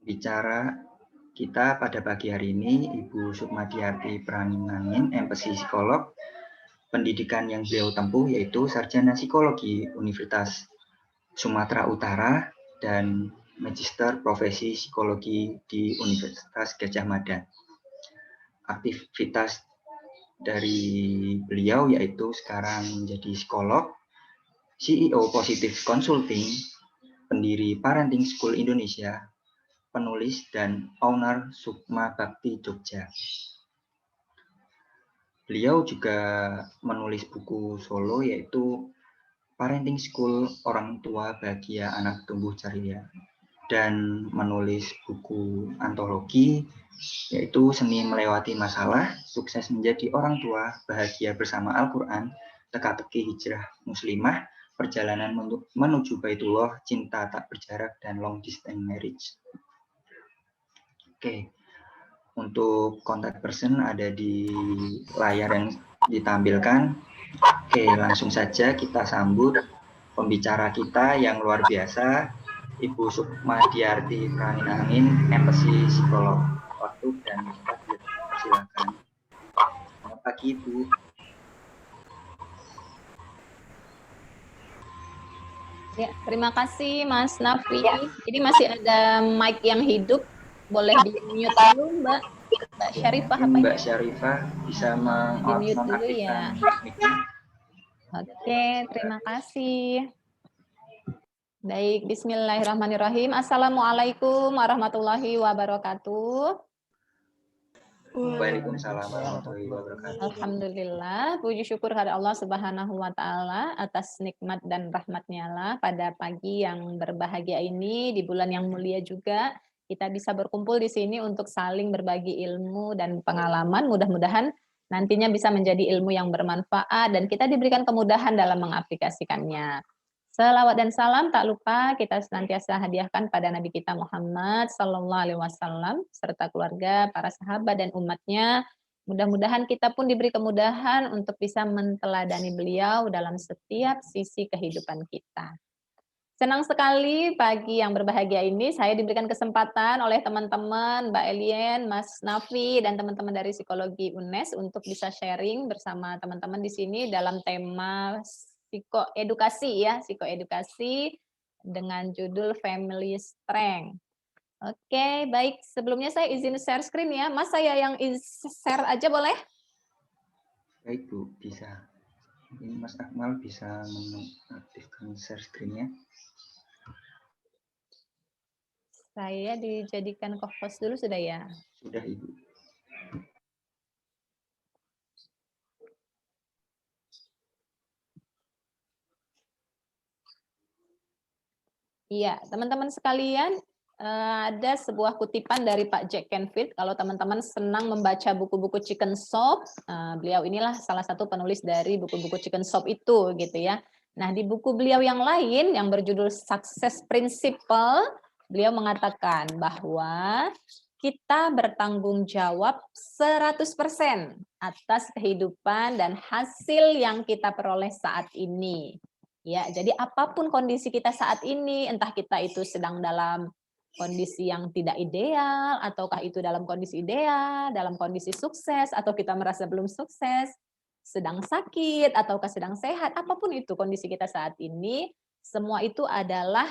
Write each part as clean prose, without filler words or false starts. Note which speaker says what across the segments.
Speaker 1: Bicara kita pada pagi hari ini, Ibu Sukmadiarti Praninangin, MPesi Psikolog. Pendidikan yang beliau tempuh yaitu Sarjana Psikologi Universitas Sumatera Utara dan Magister Profesi Psikologi di Universitas Gadjah Mada. Aktivitas dari beliau yaitu sekarang menjadi psikolog, CEO Positive Consulting, pendiri Parenting School Indonesia, penulis dan owner Sukma Bakti Jogja. Beliau juga menulis buku solo yaitu Parenting School Orang Tua Bahagia Anak Tumbuh Ceria, dan menulis buku antologi yaitu Seni Melewati Masalah, Sukses Menjadi Orang Tua Bahagia Bersama Al-Quran, Teka-teki Hijrah Muslimah, Perjalanan Menuju Baitullah, Cinta Tak Berjarak, dan Long Distance Marriage. Oke, untuk kontak person ada di layar yang ditampilkan. Oke, langsung saja kita sambut pembicara kita yang luar biasa, Ibu Sukmadiarti Praninangin, MPesi Psikolog. Waktu dan kita silakan. Selamat pagi, Ibu.
Speaker 2: Ya, terima kasih Mas Nafi. Jadi masih ada mic yang hidup, boleh di-mute dulu Mbak Syarifah.
Speaker 1: Mbak Syarifah bisa
Speaker 2: di-mute dulu
Speaker 1: menonaktifkan
Speaker 2: ya.
Speaker 1: mic-nya.
Speaker 2: Oke, terima kasih. Baik, bismillahirrahmanirrahim. Assalamualaikum warahmatullahi wabarakatuh.
Speaker 1: Waalaikumsalam warahmatullahi wabarakatuh.
Speaker 2: Alhamdulillah, puji syukur kepada Allah Subhanahu wa taala atas nikmat dan rahmat-Nya lah pada pagi yang berbahagia ini, di bulan yang mulia juga kita bisa berkumpul di sini untuk saling berbagi ilmu dan pengalaman. Mudah-mudahan nantinya bisa menjadi ilmu yang bermanfaat dan kita diberikan kemudahan dalam mengaplikasikannya. Selawat dan salam tak lupa kita senantiasa hadiahkan pada Nabi kita Muhammad Sallallahu Alaihi Wasallam serta keluarga, para sahabat dan umatnya. Mudah-mudahan kita pun diberi kemudahan untuk bisa menteladani beliau dalam setiap sisi kehidupan kita. Senang sekali pagi yang berbahagia ini saya diberikan kesempatan oleh teman-teman Mbak Elien, Mas Nafi, dan teman-teman dari Psikologi UNES untuk bisa sharing bersama teman-teman di sini dalam tema psikoedukasi ya, psikoedukasi dengan judul Family Strength. Oke, baik. Sebelumnya saya izin share screen ya. Mas, saya yang share aja boleh?
Speaker 1: Baik, Bu, bisa. Ini Mas Akmal bisa mengaktifkan share screen-nya.
Speaker 2: Saya dijadikan co-host dulu sudah ya?
Speaker 1: Sudah, Ibu.
Speaker 2: Iya, teman-teman sekalian, ada sebuah kutipan dari Pak Jack Canfield. Kalau teman-teman senang membaca buku-buku Chicken Shop, beliau inilah salah satu penulis dari buku-buku Chicken Shop itu, gitu ya. Nah, di buku beliau yang lain yang berjudul Success Principle, beliau mengatakan bahwa kita bertanggung jawab 100% atas kehidupan dan hasil yang kita peroleh saat ini. Ya, jadi apapun kondisi kita saat ini, entah kita itu sedang dalam kondisi yang tidak ideal, ataukah itu dalam kondisi ideal, dalam kondisi sukses, atau kita merasa belum sukses, sedang sakit, ataukah sedang sehat, apapun itu kondisi kita saat ini, semua itu adalah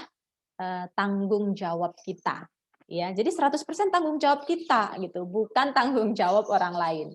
Speaker 2: tanggung jawab kita. Ya, jadi 100% tanggung jawab kita gitu, bukan tanggung jawab orang lain.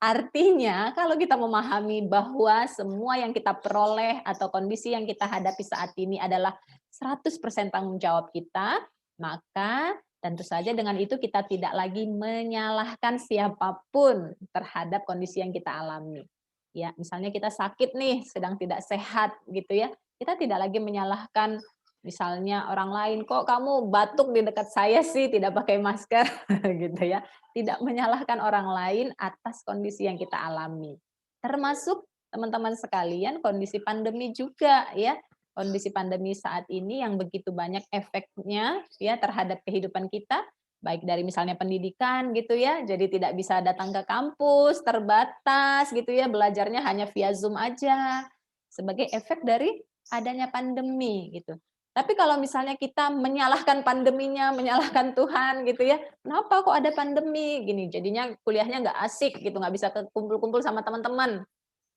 Speaker 2: Artinya, kalau kita memahami bahwa semua yang kita peroleh atau kondisi yang kita hadapi saat ini adalah 100% tanggung jawab kita, maka tentu saja dengan itu kita tidak lagi menyalahkan siapapun terhadap kondisi yang kita alami. Ya, misalnya kita sakit nih, sedang tidak sehat gitu ya. Kita tidak lagi menyalahkan misalnya orang lain, kok kamu batuk di dekat saya sih tidak pakai masker gitu ya. Tidak menyalahkan orang lain atas kondisi yang kita alami. Termasuk teman-teman sekalian kondisi pandemi juga ya. Kondisi pandemi saat ini yang begitu banyak efeknya ya terhadap kehidupan kita, baik dari misalnya pendidikan gitu ya. Jadi tidak bisa datang ke kampus, terbatas gitu ya, belajarnya hanya via Zoom aja. Sebagai efek dari adanya pandemi gitu. Tapi kalau misalnya kita menyalahkan pandeminya, menyalahkan Tuhan gitu ya, kenapa kok ada pandemi gini, jadinya kuliahnya nggak asik gitu, nggak bisa kumpul-kumpul sama teman-teman.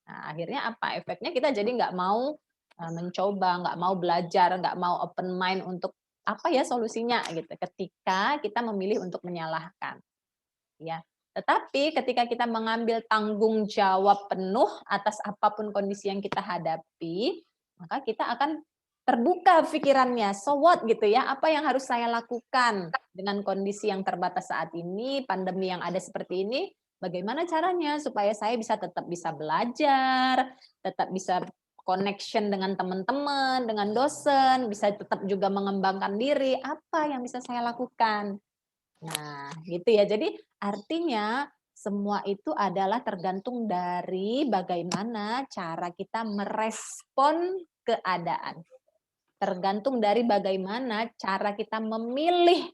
Speaker 2: Nah, akhirnya apa? Efeknya kita jadi nggak mau mencoba, nggak mau belajar, nggak mau open mind untuk apa ya solusinya gitu. Ketika kita memilih untuk menyalahkan, ya. Tetapi ketika kita mengambil tanggung jawab penuh atas apapun kondisi yang kita hadapi, maka kita akan terbuka pikirannya. So what gitu ya? Apa yang harus saya lakukan dengan kondisi yang terbatas saat ini, pandemi yang ada seperti ini? Bagaimana caranya supaya saya tetap bisa belajar, tetap bisa connection dengan teman-teman, dengan dosen, bisa tetap juga mengembangkan diri. Apa yang bisa saya lakukan? Nah, gitu ya. Jadi artinya semua itu adalah tergantung dari bagaimana cara kita merespon keadaan. Tergantung dari bagaimana cara kita memilih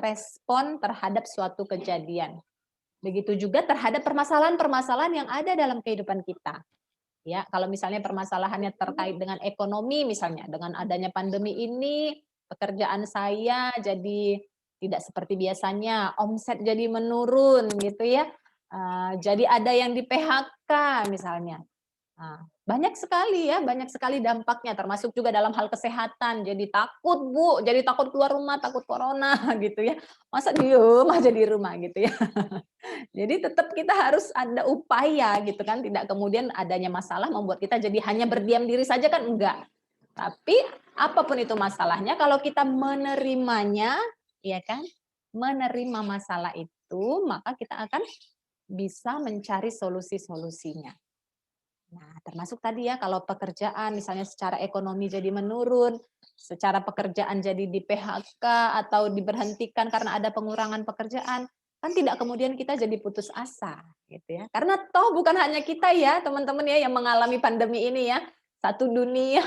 Speaker 2: respon terhadap suatu kejadian. Begitu juga terhadap permasalahan-permasalahan yang ada dalam kehidupan kita. Ya, kalau misalnya permasalahannya terkait dengan ekonomi misalnya, dengan adanya pandemi ini pekerjaan saya jadi tidak seperti biasanya, omset jadi menurun gitu ya. Jadi ada yang di PHK misalnya. Banyak sekali ya, banyak sekali dampaknya termasuk juga dalam hal kesehatan. Jadi takut, Bu, jadi takut keluar rumah, takut corona gitu ya. Masa diem aja di rumah gitu ya. Jadi tetap kita harus ada upaya gitu kan, tidak kemudian adanya masalah membuat kita jadi hanya berdiam diri saja kan enggak. Tapi apapun itu masalahnya kalau kita menerimanya, ya kan? Menerima masalah itu, maka kita akan bisa mencari solusi-solusinya. Nah, termasuk tadi ya kalau pekerjaan misalnya secara ekonomi jadi menurun, secara pekerjaan jadi di PHK atau diberhentikan karena ada pengurangan pekerjaan, kan tidak kemudian kita jadi putus asa gitu ya. Karena toh bukan hanya kita ya, teman-teman ya yang mengalami pandemi ini ya. Satu dunia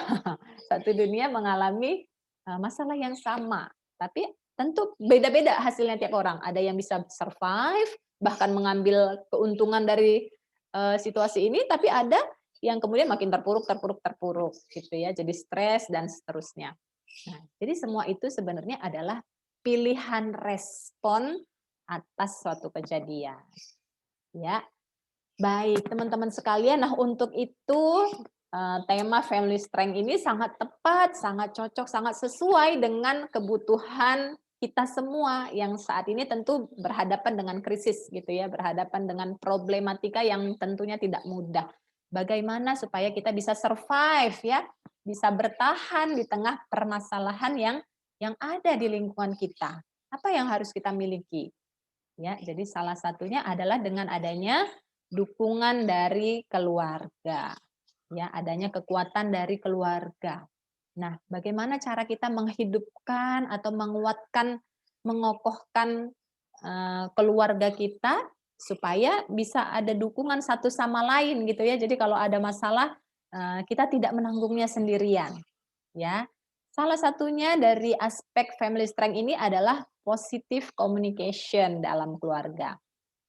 Speaker 2: satu dunia mengalami masalah yang sama. Tapi tentu beda-beda hasilnya tiap orang. Ada yang bisa survive, bahkan mengambil keuntungan dari situasi ini, tapi ada yang kemudian makin terpuruk gitu ya, jadi stres dan seterusnya. Nah, jadi semua itu sebenarnya adalah pilihan respon atas suatu kejadian. Ya, baik teman-teman sekalian. Nah, untuk itu tema Family Strength ini sangat tepat, sangat cocok, sangat sesuai dengan kebutuhan kita semua yang saat ini tentu berhadapan dengan krisis gitu ya, berhadapan dengan problematika yang tentunya tidak mudah. Bagaimana supaya kita bisa survive ya, bisa bertahan di tengah permasalahan yang ada di lingkungan kita. Apa yang harus kita miliki? Ya, jadi salah satunya adalah dengan adanya dukungan dari keluarga. Ya, adanya kekuatan dari keluarga. Nah, bagaimana cara kita menghidupkan atau menguatkan, mengokohkan keluarga kita supaya bisa ada dukungan satu sama lain gitu ya. Jadi kalau ada masalah kita tidak menanggungnya sendirian. Ya. Salah satunya dari aspek family strength ini adalah positive communication dalam keluarga.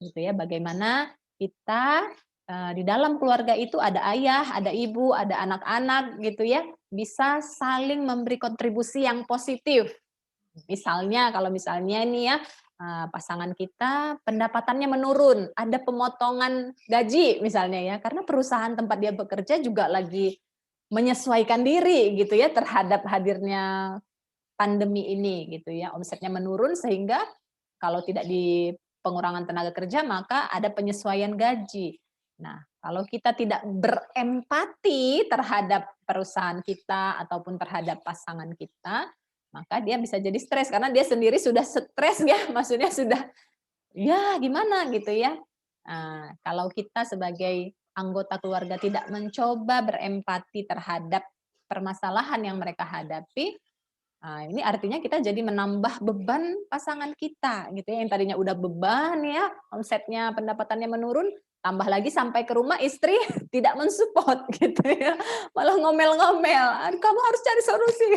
Speaker 2: Gitu ya. Bagaimana kita di dalam keluarga itu ada ayah, ada ibu, ada anak-anak gitu ya, bisa saling memberi kontribusi yang positif. Misalnya kalau misalnya ini ya pasangan kita pendapatannya menurun, ada pemotongan gaji misalnya ya, karena perusahaan tempat dia bekerja juga lagi menyesuaikan diri gitu ya terhadap hadirnya pandemi ini gitu ya. Omsetnya menurun sehingga kalau tidak di pengurangan tenaga kerja maka ada penyesuaian gaji. Nah, kalau kita tidak berempati terhadap perusahaan kita ataupun terhadap pasangan kita, maka dia bisa jadi stres karena dia sendiri sudah stres ya, maksudnya sudah ya gimana gitu ya. Nah, kalau kita sebagai anggota keluarga tidak mencoba berempati terhadap permasalahan yang mereka hadapi, ini artinya kita jadi menambah beban pasangan kita gitu ya, yang tadinya udah beban ya, omsetnya, pendapatannya menurun, tambah lagi sampai ke rumah istri tidak mensupport gitu ya, malah ngomel-ngomel, "Kamu harus cari solusi."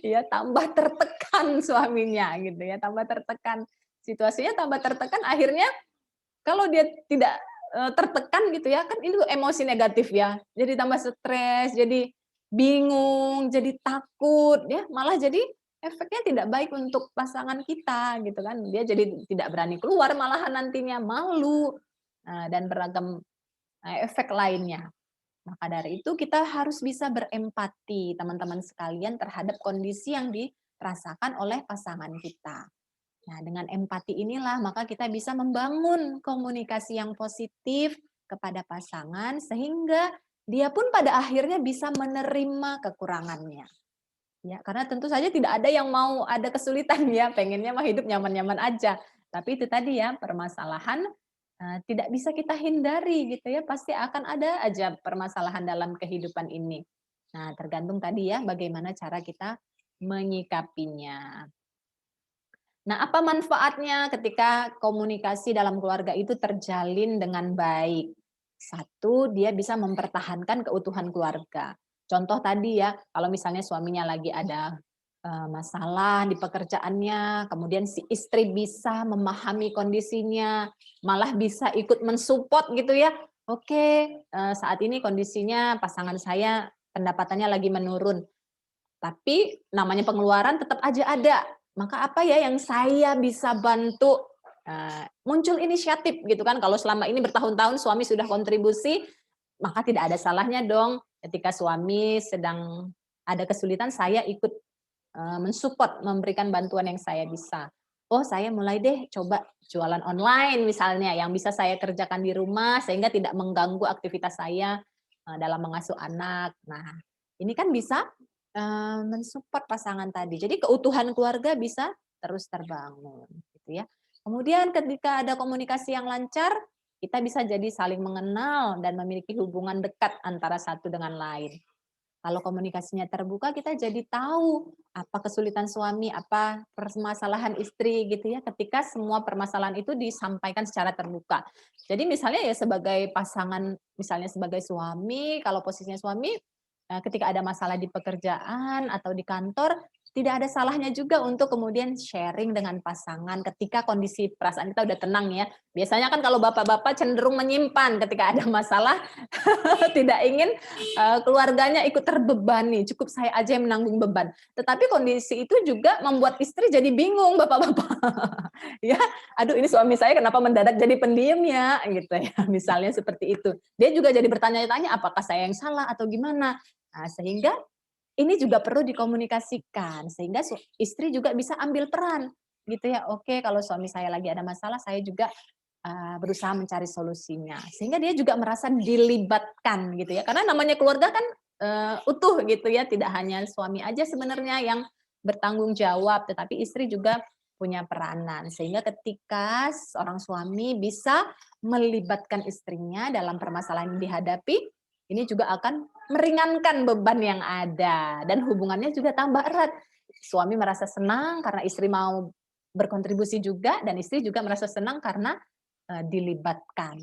Speaker 2: Ya, tambah tertekan suaminya gitu ya, tambah tertekan. Situasinya tambah tertekan, akhirnya kalau dia tidak tertekan gitu ya, kan itu emosi negatif ya, jadi tambah stres, jadi bingung, jadi takut, ya malah jadi efeknya tidak baik untuk pasangan kita gitu kan. Dia jadi tidak berani keluar malahan nantinya, malu, dan beragam efek lainnya. Maka dari itu kita harus bisa berempati teman-teman sekalian terhadap kondisi yang dirasakan oleh pasangan kita. Nah, dengan empati inilah maka kita bisa membangun komunikasi yang positif kepada pasangan sehingga dia pun pada akhirnya bisa menerima kekurangannya. Ya, karena tentu saja tidak ada yang mau ada kesulitan ya, pengennya mah hidup nyaman-nyaman aja. Tapi itu tadi ya, permasalahan tidak bisa kita hindari gitu ya, pasti akan ada aja permasalahan dalam kehidupan ini. Nah, tergantung tadi ya bagaimana cara kita menyikapinya. Nah, apa manfaatnya ketika komunikasi dalam keluarga itu terjalin dengan baik? Satu, dia bisa mempertahankan keutuhan keluarga. Contoh tadi ya, kalau misalnya suaminya lagi ada masalah di pekerjaannya, kemudian si istri bisa memahami kondisinya, malah bisa ikut mensupport gitu ya. Oke, saat ini kondisinya pasangan saya pendapatannya lagi menurun, tapi namanya pengeluaran tetap aja ada. Maka apa ya yang saya bisa bantu? Muncul inisiatif gitu kan. Kalau selama ini bertahun-tahun suami sudah kontribusi, maka tidak ada salahnya dong ketika suami sedang ada kesulitan saya ikut mensupport, memberikan bantuan yang saya bisa. Oh, saya mulai deh coba jualan online misalnya yang bisa saya kerjakan di rumah sehingga tidak mengganggu aktivitas saya dalam mengasuh anak. Nah, ini kan bisa mensupport pasangan tadi. Jadi keutuhan keluarga bisa terus terbangun, gitu ya. Kemudian ketika ada komunikasi yang lancar, kita bisa jadi saling mengenal dan memiliki hubungan dekat antara satu dengan lain. Kalau komunikasinya terbuka, kita jadi tahu apa kesulitan suami, apa permasalahan istri gitu ya, ketika semua permasalahan itu disampaikan secara terbuka. Jadi misalnya ya sebagai pasangan, misalnya sebagai suami, kalau posisinya suami, ketika ada masalah di pekerjaan atau di kantor, tidak ada salahnya juga untuk kemudian sharing dengan pasangan ketika kondisi perasaan kita udah tenang ya. Biasanya kan kalau bapak-bapak cenderung menyimpan ketika ada masalah, tidak ingin keluarganya ikut terbebani, cukup saya aja yang menanggung beban. Tetapi kondisi itu juga membuat istri jadi bingung, bapak-bapak. Ya, aduh ini suami saya kenapa mendadak jadi pendiam ya, gitu ya, misalnya seperti itu. Dia juga jadi bertanya-tanya, apakah saya yang salah atau gimana? Nah, sehingga ini juga perlu dikomunikasikan, sehingga istri juga bisa ambil peran, gitu ya. Oke, kalau suami saya lagi ada masalah, saya juga berusaha mencari solusinya. Sehingga dia juga merasa dilibatkan gitu ya. Karena namanya keluarga kan utuh gitu ya, tidak hanya suami aja sebenarnya yang bertanggung jawab, tetapi istri juga punya peranan. Sehingga ketika seorang suami bisa melibatkan istrinya dalam permasalahan yang dihadapi, ini juga akan meringankan beban yang ada dan hubungannya juga tambah erat. Suami merasa senang karena istri mau berkontribusi juga dan istri juga merasa senang karena dilibatkan.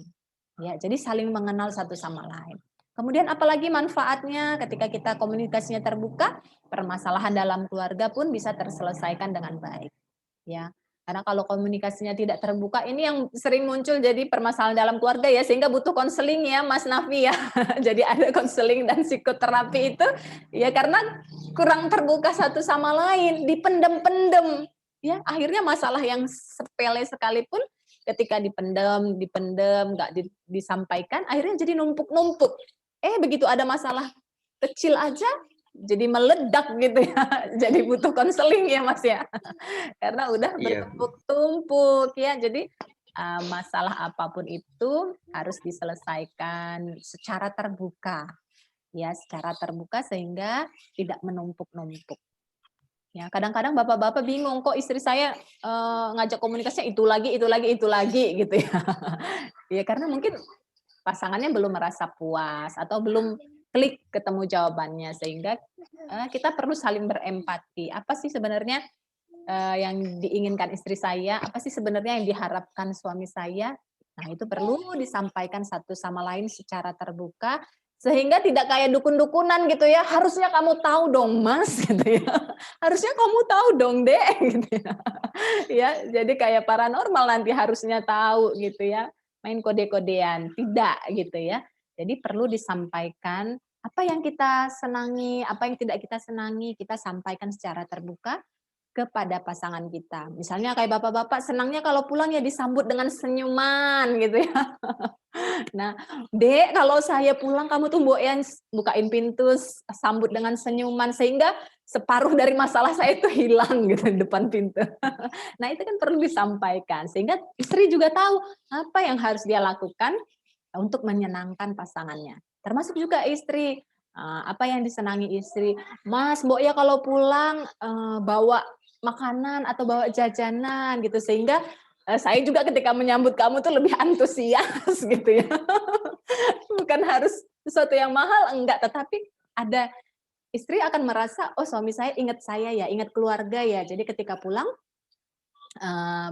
Speaker 2: Ya, jadi saling mengenal satu sama lain. Kemudian apalagi manfaatnya ketika kita komunikasinya terbuka, permasalahan dalam keluarga pun bisa terselesaikan dengan baik. Ya, karena kalau komunikasinya tidak terbuka, ini yang sering muncul jadi permasalahan dalam keluarga ya, sehingga butuh konseling ya, Mas Nafi ya. Jadi ada konseling dan psikoterapi itu ya karena kurang terbuka satu sama lain, dipendem-pendem. Ya, akhirnya masalah yang sepele sekalipun ketika dipendem, nggak disampaikan, akhirnya jadi numpuk-numpuk. Begitu ada masalah kecil aja jadi meledak gitu ya, jadi butuh konseling ya Mas ya. Karena udah
Speaker 1: Iya, Bu.
Speaker 2: bertumpuk-tumpuk ya. Jadi masalah apapun itu harus diselesaikan secara terbuka. Ya, secara terbuka sehingga tidak menumpuk-numpuk. Ya, kadang-kadang bapak-bapak bingung kok istri saya ngajak komunikasinya itu lagi gitu ya. Ya karena mungkin pasangannya belum merasa puas atau belum klik ketemu jawabannya sehingga kita perlu saling berempati. Apa sih sebenarnya yang diinginkan istri saya, apa sih sebenarnya yang diharapkan suami saya. Nah, itu perlu disampaikan satu sama lain secara terbuka, sehingga tidak kayak dukun-dukunan gitu ya, harusnya kamu tahu dong Mas, gitu ya. Harusnya kamu tahu dong Dek, gitu ya. Ya, jadi kayak paranormal nanti harusnya tahu gitu ya, main kode-kodean, tidak gitu ya. Jadi perlu disampaikan apa yang kita senangi, apa yang tidak kita senangi, kita sampaikan secara terbuka kepada pasangan kita. Misalnya kayak bapak-bapak senangnya kalau pulang ya disambut dengan senyuman gitu ya. Nah, "Dek, kalau saya pulang kamu tuh mboken bukain pintu, sambut dengan senyuman," sehingga separuh dari masalah saya itu hilang gitu di depan pintu. Nah, itu kan perlu disampaikan sehingga istri juga tahu apa yang harus dia lakukan untuk menyenangkan pasangannya. Termasuk juga istri, apa yang disenangi istri, "Mas, Mbok ya kalau pulang, bawa makanan atau bawa jajanan," gitu. Sehingga, saya juga ketika menyambut kamu tuh lebih antusias gitu ya. Bukan harus sesuatu yang mahal, enggak, tetapi ada istri akan merasa, "Oh, suami saya ingat saya ya, ingat keluarga ya." Jadi ketika pulang,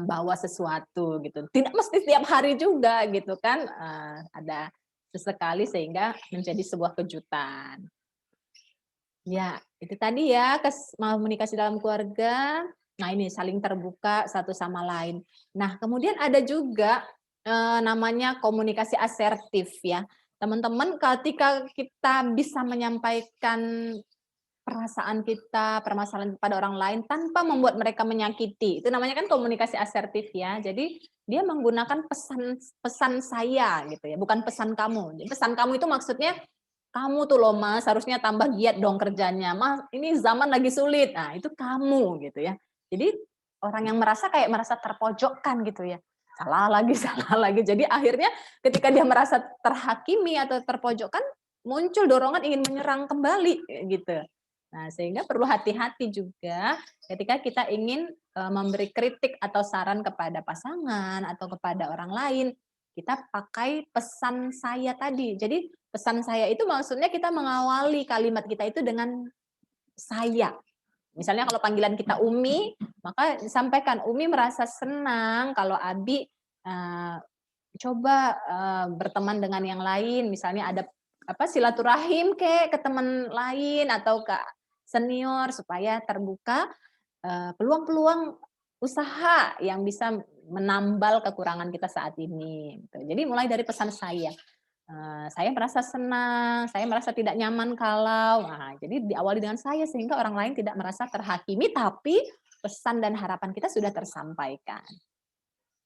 Speaker 2: bawa sesuatu gitu. Tidak mesti setiap hari juga gitu kan, ada sesekali sehingga menjadi sebuah kejutan. Ya, itu tadi ya, komunikasi dalam keluarga. Nah, ini saling terbuka satu sama lain. Nah, kemudian ada juga, namanya komunikasi asertif ya. Teman-teman ketika kita bisa menyampaikan perasaan kita, permasalahan kepada orang lain tanpa membuat mereka menyakiti. Itu namanya kan komunikasi asertif ya. Jadi dia menggunakan pesan pesan saya gitu ya, bukan pesan kamu. Jadi pesan kamu itu maksudnya, "Kamu tuh loh Mas, harusnya tambah giat dong kerjanya. Mas, ini zaman lagi sulit." Nah, itu kamu gitu ya. Jadi orang yang merasa kayak merasa terpojokkan gitu ya. Salah lagi, salah lagi. Jadi akhirnya ketika dia merasa terhakimi atau terpojokkan, muncul dorongan ingin menyerang kembali gitu. Nah, sehingga perlu hati-hati juga ketika kita ingin, memberi kritik atau saran kepada pasangan atau kepada orang lain, kita pakai pesan saya tadi. Jadi pesan saya itu maksudnya kita mengawali kalimat kita itu dengan saya. Misalnya kalau panggilan kita Umi, maka disampaikan, "Umi merasa senang kalau Abi, eee, coba, berteman dengan yang lain." Misalnya ada apa, silaturahim ke teman lain atau ke senior supaya terbuka, peluang-peluang usaha yang bisa menambal kekurangan kita saat ini, gitu. Jadi mulai dari pesan saya merasa senang, saya merasa tidak nyaman kalau, nah jadi diawali dengan saya sehingga orang lain tidak merasa terhakimi, tapi pesan dan harapan kita sudah tersampaikan,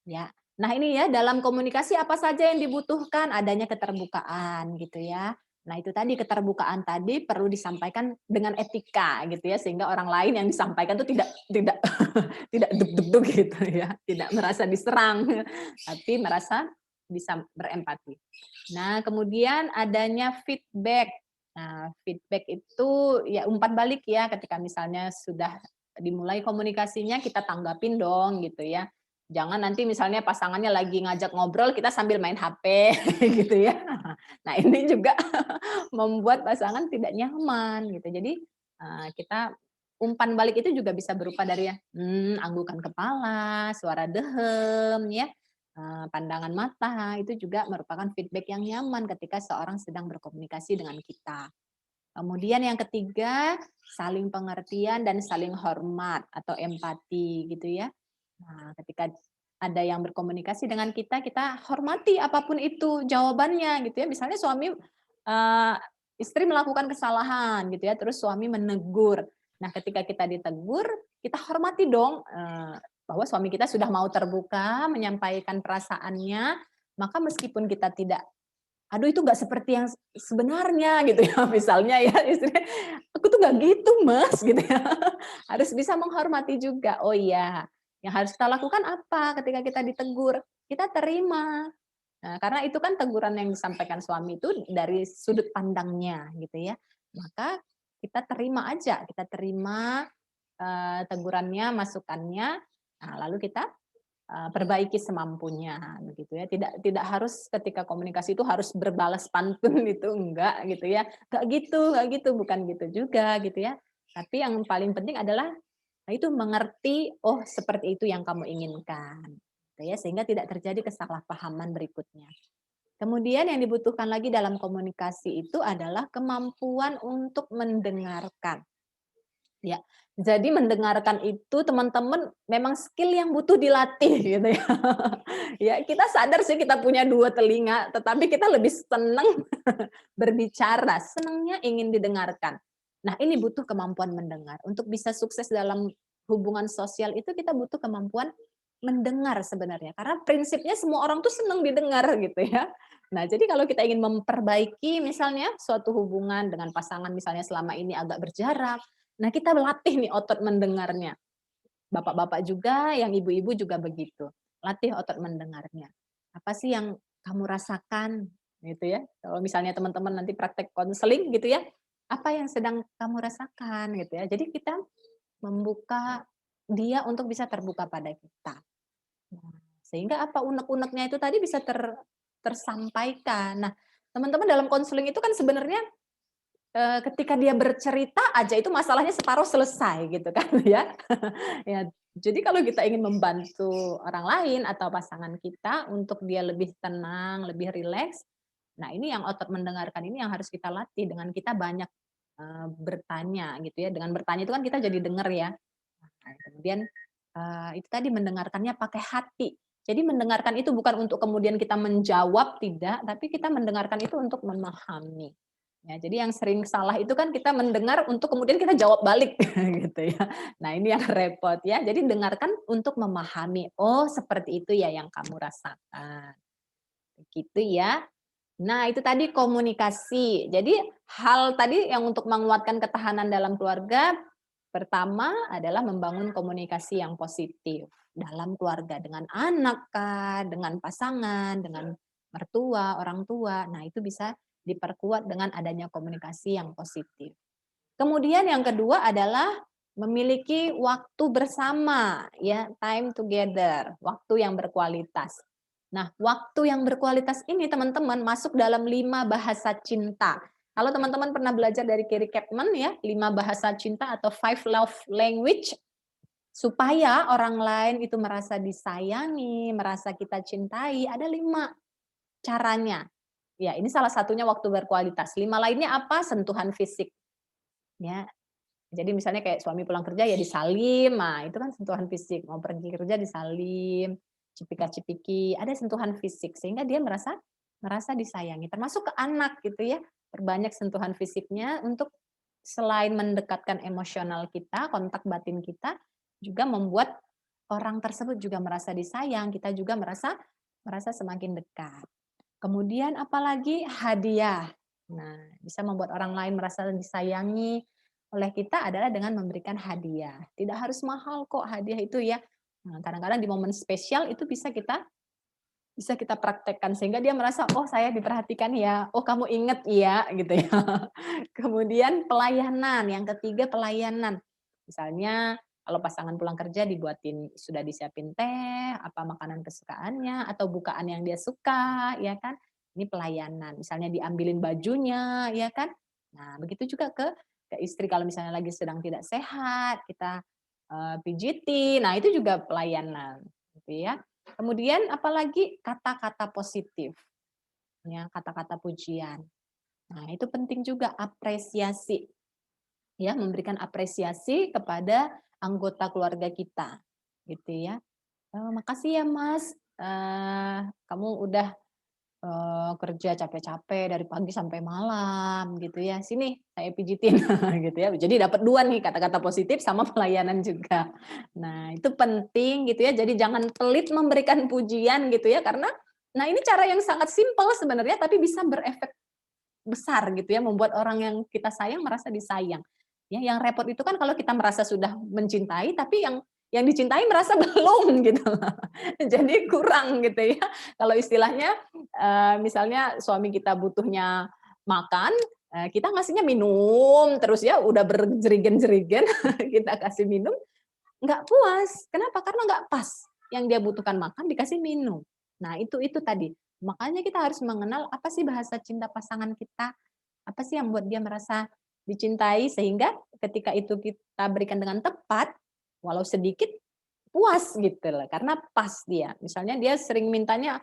Speaker 2: ya. Nah ini ya, dalam komunikasi apa saja yang dibutuhkan? Adanya keterbukaan gitu ya. Nah itu tadi, keterbukaan tadi perlu disampaikan dengan etika gitu ya, sehingga orang lain yang disampaikan itu tidak tidak tidak deg-deg gitu ya, tidak merasa diserang, tapi merasa bisa berempati. Nah, kemudian adanya feedback. Nah, feedback itu ya umpan balik ya, ketika misalnya sudah dimulai komunikasinya kita tanggapin dong gitu ya. Jangan nanti misalnya pasangannya lagi ngajak ngobrol, kita sambil main HP gitu ya. Nah, ini juga membuat pasangan tidak nyaman gitu. Jadi, kita umpan balik itu juga bisa berupa dari, anggukan kepala, suara dehem ya, pandangan mata, itu juga merupakan feedback yang nyaman ketika seorang sedang berkomunikasi dengan kita. Kemudian yang ketiga, saling pengertian dan saling hormat atau empati gitu ya. Nah, ketika ada yang berkomunikasi dengan kita, kita hormati apapun itu jawabannya gitu ya. Misalnya suami, istri melakukan kesalahan gitu ya, terus suami menegur. Nah, ketika kita ditegur, kita hormati dong, bahwa suami kita sudah mau terbuka menyampaikan perasaannya, maka meskipun kita tidak, "Aduh itu nggak seperti yang sebenarnya," gitu ya, misalnya ya istri, "Aku tuh nggak gitu Mas," gitu ya. Harus bisa menghormati juga, oh iya, yang harus kita lakukan apa ketika kita ditegur? Kita terima. Nah, karena itu kan teguran yang disampaikan suami itu dari sudut pandangnya gitu ya. Maka kita terima aja, kita terima, tegurannya, masukannya, nah lalu kita perbaiki semampunya begitu ya. Tidak tidak harus ketika komunikasi itu harus berbalas pantun itu enggak gitu ya. Enggak gitu, bukan gitu juga gitu ya. Tapi yang paling penting adalah nah itu mengerti, oh seperti itu yang kamu inginkan. Gitu ya, sehingga tidak terjadi kesalahpahaman berikutnya. Kemudian yang dibutuhkan lagi dalam komunikasi itu adalah kemampuan untuk mendengarkan. Ya, jadi mendengarkan itu teman-teman memang skill yang butuh dilatih gitu ya. Ya, kita sadar sih kita punya 2 telinga, tetapi kita lebih senang berbicara, senangnya ingin didengarkan. Nah, ini butuh kemampuan mendengar. Untuk bisa sukses dalam hubungan sosial itu kita butuh kemampuan mendengar sebenarnya. Karena prinsipnya semua orang tuh senang didengar gitu ya. Nah, jadi kalau kita ingin memperbaiki misalnya suatu hubungan dengan pasangan misalnya selama ini agak berjarak, nah kita latih nih otot mendengarnya. Bapak-bapak juga, yang ibu-ibu juga begitu. Latih otot mendengarnya. Apa sih yang kamu rasakan? Gitu ya. Kalau misalnya teman-teman nanti praktek konseling gitu ya, apa yang sedang kamu rasakan gitu ya. Jadi kita membuka dia untuk bisa terbuka pada kita. Nah, sehingga apa unek-uneknya itu tadi bisa tersampaikan. Nah, teman-teman dalam konseling itu kan sebenarnya ketika dia bercerita aja itu masalahnya separuh selesai gitu kan ya. Ya, jadi kalau kita ingin membantu orang lain atau pasangan kita untuk dia lebih tenang, lebih rileks, nah ini yang otot mendengarkan ini yang harus kita latih dengan kita banyak, bertanya gitu ya. Dengan bertanya itu kan kita jadi dengar ya. Nah, kemudian, itu tadi mendengarkannya pakai hati. Jadi mendengarkan itu bukan untuk kemudian kita menjawab, tidak, tapi kita mendengarkan itu untuk memahami. Ya, jadi yang sering salah itu kan kita mendengar untuk kemudian kita jawab balik gitu ya. Nah, ini yang repot ya. Jadi dengarkan untuk memahami. Oh, seperti itu ya yang kamu rasakan. Begitu ya. Nah, itu tadi komunikasi. Jadi hal tadi yang untuk menguatkan ketahanan dalam keluarga, pertama adalah membangun komunikasi yang positif dalam keluarga dengan anak kah, dengan pasangan, dengan mertua, orang tua. Nah, itu bisa diperkuat dengan adanya komunikasi yang positif. Kemudian yang kedua adalah memiliki waktu bersama, ya, time together, waktu yang berkualitas. Nah, waktu yang berkualitas ini teman-teman masuk dalam 5 bahasa cinta. Kalau teman-teman pernah belajar dari Gary Chapman ya, 5 bahasa cinta atau five love language, supaya orang lain itu merasa disayangi, merasa kita cintai, ada 5 caranya. Ya, ini salah satunya waktu berkualitas. 5 lainnya apa? Sentuhan fisik. Ya, jadi misalnya kayak suami pulang kerja ya disalim, nah itu kan sentuhan fisik, mau pergi kerja disalim, cipika-cipiki, ada sentuhan fisik sehingga dia merasa merasa disayangi. Termasuk ke anak gitu ya, perbanyak sentuhan fisiknya untuk selain mendekatkan emosional kita, kontak batin kita, juga membuat orang tersebut juga merasa disayang, kita juga merasa merasa semakin dekat. Kemudian apalagi hadiah. Nah, bisa membuat orang lain merasa disayangi oleh kita adalah dengan memberikan hadiah. Tidak harus mahal kok hadiah itu ya. Nah, kadang-kadang di momen spesial itu bisa kita praktekkan sehingga dia merasa, "Oh, saya diperhatikan ya. Oh, kamu inget ya." Gitu ya. Kemudian pelayanan, yang ketiga pelayanan. Misalnya kalau pasangan pulang kerja sudah disiapin teh, apa makanan kesukaannya atau bukaan yang dia suka, ya kan. Ini pelayanan. Misalnya diambilin bajunya, ya kan. Nah, begitu juga ke istri kalau misalnya lagi sedang tidak sehat, kita pijiti. Nah, itu juga pelayanan, gitu ya. Kemudian apalagi kata-kata positif, ya, kata-kata pujian. Nah, itu penting juga apresiasi, ya, memberikan apresiasi kepada anggota keluarga kita, gitu ya. "Makasih ya Mas, kamu udah, kerja capek-capek dari pagi sampai malam," gitu ya. "Sini saya pijitin," gitu ya. Jadi dapat 2 nih, kata-kata positif sama pelayanan juga. Nah, itu penting gitu ya, jadi jangan pelit memberikan pujian gitu ya, karena nah ini cara yang sangat simpel sebenarnya, tapi bisa berefek besar gitu ya, membuat orang yang kita sayang merasa disayang. Ya, yang repot itu kan kalau kita merasa sudah mencintai, tapi yang dicintai merasa belum gitu loh. Jadi kurang gitu ya. Kalau istilahnya, misalnya suami kita butuhnya makan, kita ngasihnya minum terus ya, udah berjerigen-jerigen kita kasih minum, nggak puas. Kenapa? Karena nggak pas. Yang dia butuhkan makan dikasih minum. Nah, itu tadi. Makanya kita harus mengenal apa sih bahasa cinta pasangan kita, apa sih yang buat dia merasa dicintai, sehingga ketika itu kita berikan dengan tepat, walau sedikit, puas gitu loh, karena pas dia. Misalnya dia sering mintanya,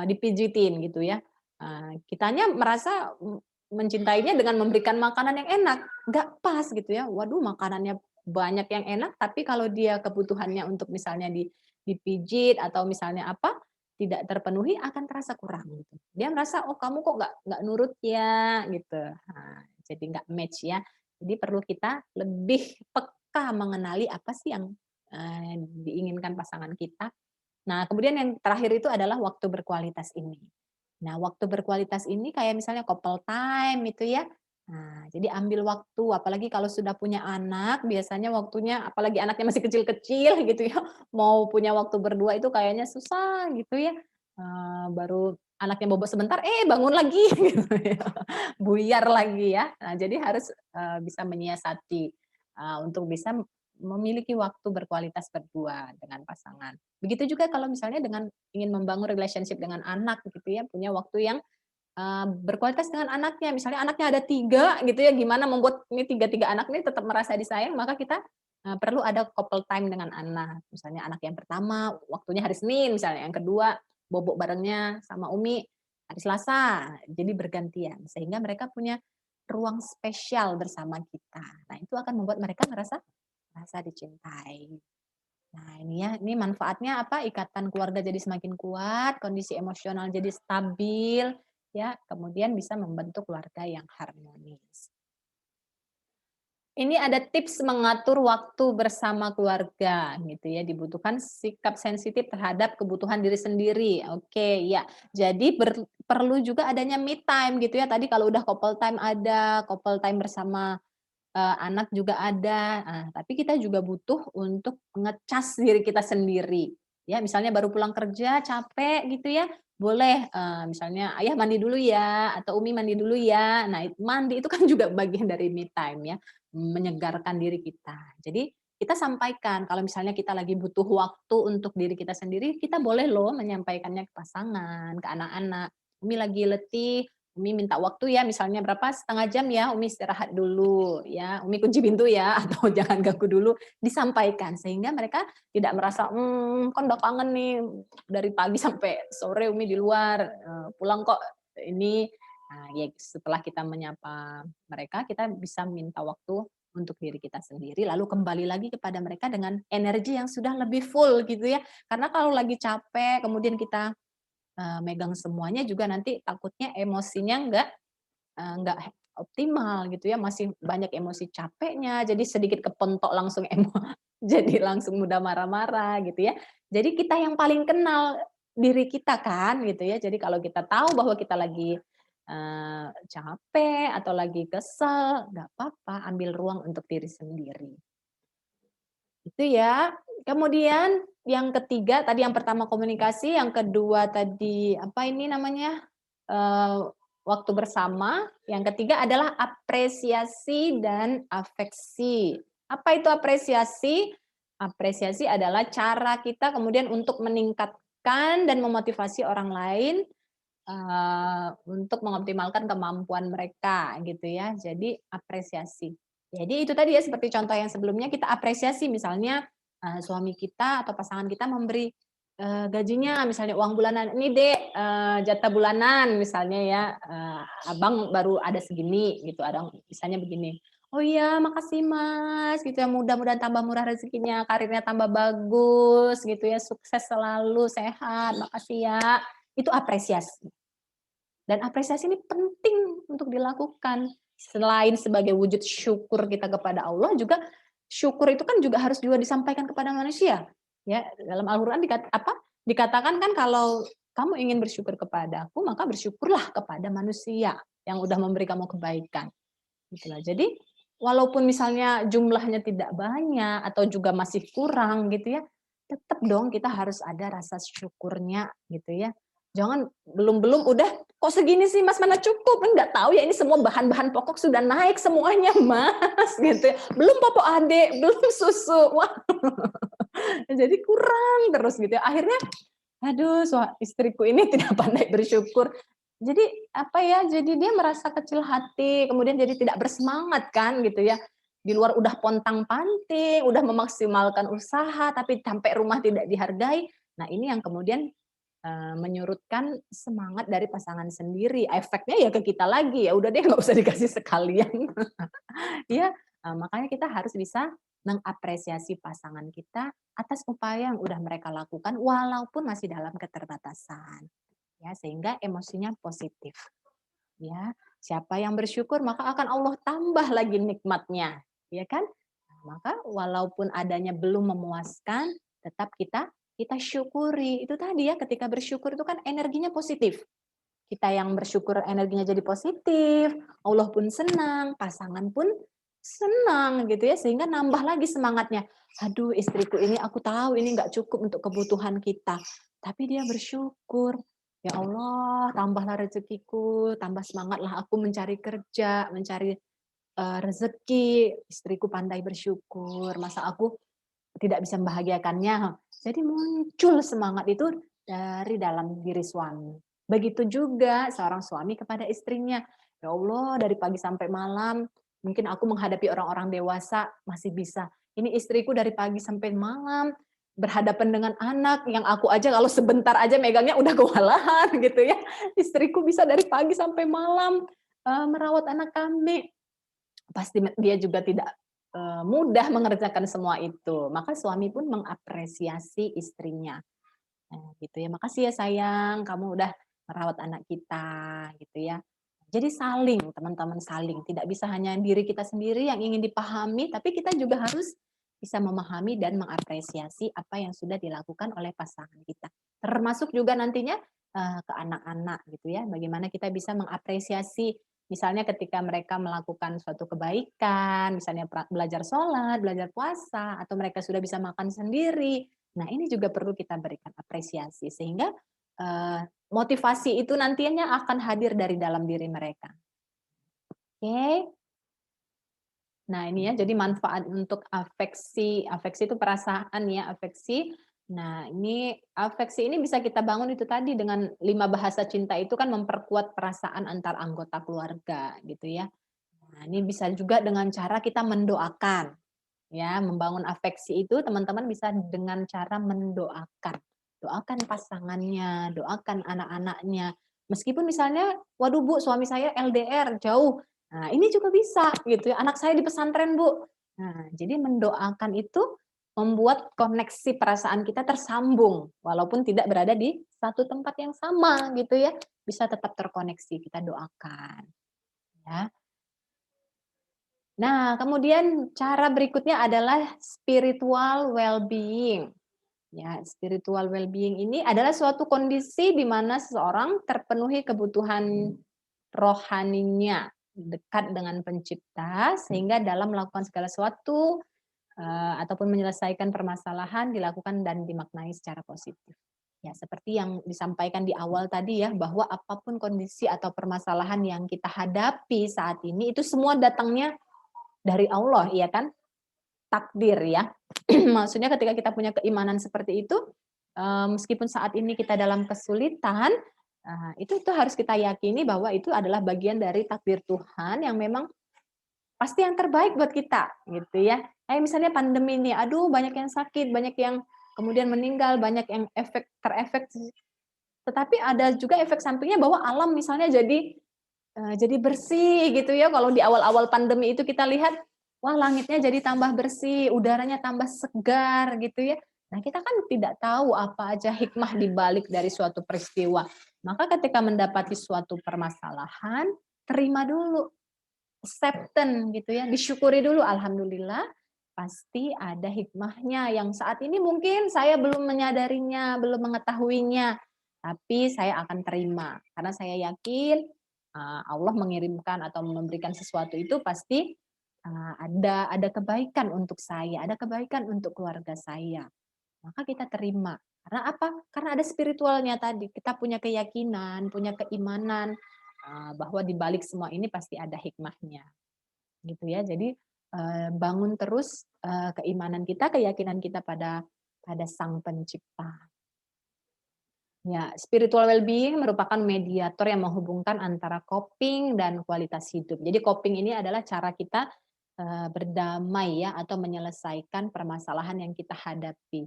Speaker 2: dipijitin gitu ya, kitanya merasa mencintainya dengan memberikan makanan yang enak, nggak pas gitu ya. Waduh, makanannya banyak yang enak, tapi kalau dia kebutuhannya untuk misalnya dipijit atau misalnya apa, tidak terpenuhi akan terasa kurang gitu. Dia merasa, "Oh, kamu kok nggak nurut ya?" Gitu. Nah, jadi nggak match ya. Jadi perlu kita lebih peka mengenali apa sih yang, diinginkan pasangan kita. Nah, kemudian yang terakhir itu adalah waktu berkualitas ini. Nah, waktu berkualitas ini kayak misalnya couple time itu ya. Nah, jadi ambil waktu, apalagi kalau sudah punya anak, biasanya waktunya, apalagi anaknya masih kecil-kecil gitu ya, mau punya waktu berdua itu kayaknya susah gitu ya. Baru anaknya bobo sebentar, bangun lagi gitu ya, buyar lagi ya. Nah, jadi harus bisa menyiasati untuk bisa memiliki waktu berkualitas berdua dengan pasangan. Begitu juga kalau misalnya dengan ingin membangun relationship dengan anak gitu ya, punya waktu yang, berkualitas dengan anaknya. Misalnya anaknya ada 3 gitu ya, gimana membuat ini tiga anak ini tetap merasa disayang, maka kita, perlu ada couple time dengan anak. Misalnya anak yang pertama waktunya hari Senin misalnya, yang kedua bobo barengnya sama Umi hari Selasa, jadi bergantian. Sehingga mereka punya ruang spesial bersama kita. Nah, itu akan membuat mereka merasa dicintai. Nah, ini ya, ini manfaatnya apa? Ikatan keluarga jadi semakin kuat, kondisi emosional jadi stabil, ya, kemudian bisa membentuk keluarga yang harmonis. Ini ada tips mengatur waktu bersama keluarga, gitu ya. Dibutuhkan sikap sensitif terhadap kebutuhan diri sendiri. Oke, ya. Jadi perlu juga adanya me time, gitu ya. Tadi kalau udah couple time ada, couple time bersama anak juga ada, tapi kita juga butuh untuk ngecas diri kita sendiri. Ya, misalnya baru pulang kerja capek gitu ya, boleh, misalnya, "Ayah mandi dulu ya," atau "Umi mandi dulu ya." Nah, mandi itu kan juga bagian dari me time ya, menyegarkan diri kita. Jadi kita sampaikan kalau misalnya kita lagi butuh waktu untuk diri kita sendiri, kita boleh loh menyampaikannya ke pasangan, ke anak-anak, "Umi lagi letih, Umi minta waktu ya, misalnya berapa, setengah jam ya, Umi istirahat dulu ya, Umi kunci pintu ya," atau "Jangan ganggu dulu," disampaikan. Sehingga mereka tidak merasa, kan udah kangen nih, dari pagi sampai sore Umi di luar, pulang kok ini." Nah, ya setelah kita menyapa mereka, kita bisa minta waktu untuk diri kita sendiri, lalu kembali lagi kepada mereka dengan energi yang sudah lebih full gitu ya. Karena kalau lagi capek, kemudian kita megang semuanya juga nanti takutnya emosinya nggak optimal gitu ya, masih banyak emosi capeknya, jadi sedikit kepentok langsung jadi langsung mudah marah-marah gitu ya. Jadi kita yang paling kenal diri kita kan gitu ya, jadi kalau kita tahu bahwa kita lagi, capek atau lagi kesel, nggak apa-apa, ambil ruang untuk diri sendiri. Itu ya. Kemudian yang ketiga tadi yang pertama komunikasi, yang kedua tadi apa ini namanya, eee, waktu bersama, yang ketiga adalah apresiasi dan afeksi. Apa itu apresiasi? Apresiasi adalah cara kita kemudian untuk meningkatkan dan memotivasi orang lain, untuk mengoptimalkan kemampuan mereka gitu ya. Jadi apresiasi. Jadi itu tadi ya seperti contoh yang sebelumnya kita apresiasi misalnya, suami kita atau pasangan kita memberi, gajinya misalnya uang bulanan, "Ini Dek, jatah bulanan," misalnya ya, "Abang baru ada segini," gitu, ada misalnya begini, "Oh iya makasih Mas," gitu ya, "mudah-mudahan tambah murah rezekinya, karirnya tambah bagus," gitu ya, "sukses selalu, sehat, makasih ya." Itu apresiasi. Dan apresiasi ini penting untuk dilakukan. Selain sebagai wujud syukur kita kepada Allah, juga syukur itu kan juga harus juga disampaikan kepada manusia. Ya, dalam Al-Qur'an dikatakan kan kalau kamu ingin bersyukur kepadaku, maka bersyukurlah kepada manusia yang udah memberi kamu kebaikan. Gitulah. Jadi, walaupun misalnya jumlahnya tidak banyak atau juga masih kurang gitu ya, tetap dong kita harus ada rasa syukurnya gitu ya. Jangan belum-belum udah, "Kok segini sih Mas, mana cukup?" Kan nggak tahu ya ini semua bahan-bahan pokok sudah naik semuanya Mas, gitu ya. Belum popok adik, belum susu. Wah, jadi kurang terus gitu ya. Akhirnya, aduh istriku ini tidak pandai bersyukur. Jadi apa ya, jadi dia merasa kecil hati, kemudian jadi tidak bersemangat kan gitu ya. Di luar udah pontang-panting, udah memaksimalkan usaha, tapi sampai rumah tidak dihargai. Nah ini yang kemudian menyurutkan semangat dari pasangan sendiri. Efeknya ya ke kita lagi, ya udah deh nggak usah dikasih sekalian. Ya, makanya kita harus bisa mengapresiasi pasangan kita atas upaya yang udah mereka lakukan walaupun masih dalam keterbatasan. Ya, sehingga emosinya positif. Ya, siapa yang bersyukur maka akan Allah tambah lagi nikmatnya, ya kan? Nah, maka walaupun adanya belum memuaskan, tetap kita syukuri. Itu tadi ya, ketika bersyukur itu kan energinya positif. Kita yang bersyukur energinya jadi positif, Allah pun senang, pasangan pun senang gitu ya, sehingga nambah lagi semangatnya. Aduh, istriku ini aku tahu ini nggak cukup untuk kebutuhan kita, tapi dia bersyukur. Ya Allah, tambahlah rezekiku, tambah semangatlah aku mencari kerja, mencari rezeki. Istriku pandai bersyukur, masa aku tidak bisa membahagiakannya. Jadi muncul semangat itu dari dalam diri suami. Begitu juga seorang suami kepada istrinya. Ya Allah, dari pagi sampai malam, mungkin aku menghadapi orang-orang dewasa masih bisa. Ini istriku dari pagi sampai malam, berhadapan dengan anak, yang aku aja kalau sebentar aja megangnya udah kewalahan gitu ya. Istriku bisa dari pagi sampai malam merawat anak kami. Pasti dia juga tidak mudah mengerjakan semua itu. Maka suami pun mengapresiasi istrinya. Nah, gitu ya. Makasih ya sayang, kamu udah merawat anak kita, gitu ya. Jadi saling, teman-teman saling. Tidak bisa hanya diri kita sendiri yang ingin dipahami, tapi kita juga harus bisa memahami dan mengapresiasi apa yang sudah dilakukan oleh pasangan kita. Termasuk juga nantinya ke anak-anak gitu ya. Bagaimana kita bisa mengapresiasi misalnya ketika mereka melakukan suatu kebaikan, misalnya belajar sholat, belajar puasa, atau mereka sudah bisa makan sendiri. Nah, ini juga perlu kita berikan apresiasi sehingga motivasi itu nantinya akan hadir dari dalam diri mereka. Oke. Nah, ini ya, jadi manfaat untuk afeksi. Afeksi itu perasaan ya, afeksi. Nah, ini afeksi ini bisa kita bangun itu tadi dengan 5 bahasa cinta itu kan memperkuat perasaan antar anggota keluarga gitu ya. Nah, ini bisa juga dengan cara kita mendoakan. Ya, membangun afeksi itu teman-teman bisa dengan cara mendoakan. Doakan pasangannya, doakan anak-anaknya. Meskipun misalnya, waduh Bu, suami saya LDR, jauh. Nah, ini juga bisa gitu ya. Anak saya di pesantren, Bu. Nah, jadi mendoakan itu membuat koneksi perasaan kita tersambung walaupun tidak berada di satu tempat yang sama gitu ya. Bisa tetap terkoneksi, kita doakan. Ya. Nah, kemudian cara berikutnya adalah spiritual well-being. Ya, spiritual well-being ini adalah suatu kondisi di mana seseorang terpenuhi kebutuhan rohaninya, dekat dengan pencipta, sehingga dalam melakukan segala sesuatu ataupun menyelesaikan permasalahan dilakukan dan dimaknai secara positif. Ya, seperti yang disampaikan di awal tadi ya, bahwa apapun kondisi atau permasalahan yang kita hadapi saat ini, itu semua datangnya dari Allah, iya kan? Takdir ya. Maksudnya ketika kita punya keimanan seperti itu, meskipun saat ini kita dalam kesulitan, itu harus kita yakini bahwa itu adalah bagian dari takdir Tuhan yang memang pasti yang terbaik buat kita, gitu ya. Kayak misalnya pandemi ini, aduh banyak yang sakit, banyak yang kemudian meninggal, banyak yang terefek. Tetapi ada juga efek sampingnya bahwa alam misalnya jadi bersih gitu ya. Kalau di awal-awal pandemi itu kita lihat, wah langitnya jadi tambah bersih, udaranya tambah segar gitu ya. Nah, kita kan tidak tahu apa aja hikmah di balik dari suatu peristiwa. Maka ketika mendapati suatu permasalahan, terima dulu, acceptance gitu ya, disyukuri dulu, alhamdulillah pasti ada hikmahnya yang saat ini mungkin saya belum menyadarinya, belum mengetahuinya, tapi saya akan terima karena saya yakin Allah mengirimkan atau memberikan sesuatu itu pasti ada kebaikan untuk saya, ada kebaikan untuk keluarga saya. Maka kita terima. Karena apa? Karena ada spiritualnya tadi. Kita punya keyakinan, punya keimanan bahwa di balik semua ini pasti ada hikmahnya. Gitu ya. Jadi bangun terus keimanan kita, keyakinan kita pada Sang Pencipta. Ya, spiritual well-being merupakan mediator yang menghubungkan antara coping dan kualitas hidup. Jadi coping ini adalah cara kita berdamai ya atau menyelesaikan permasalahan yang kita hadapi.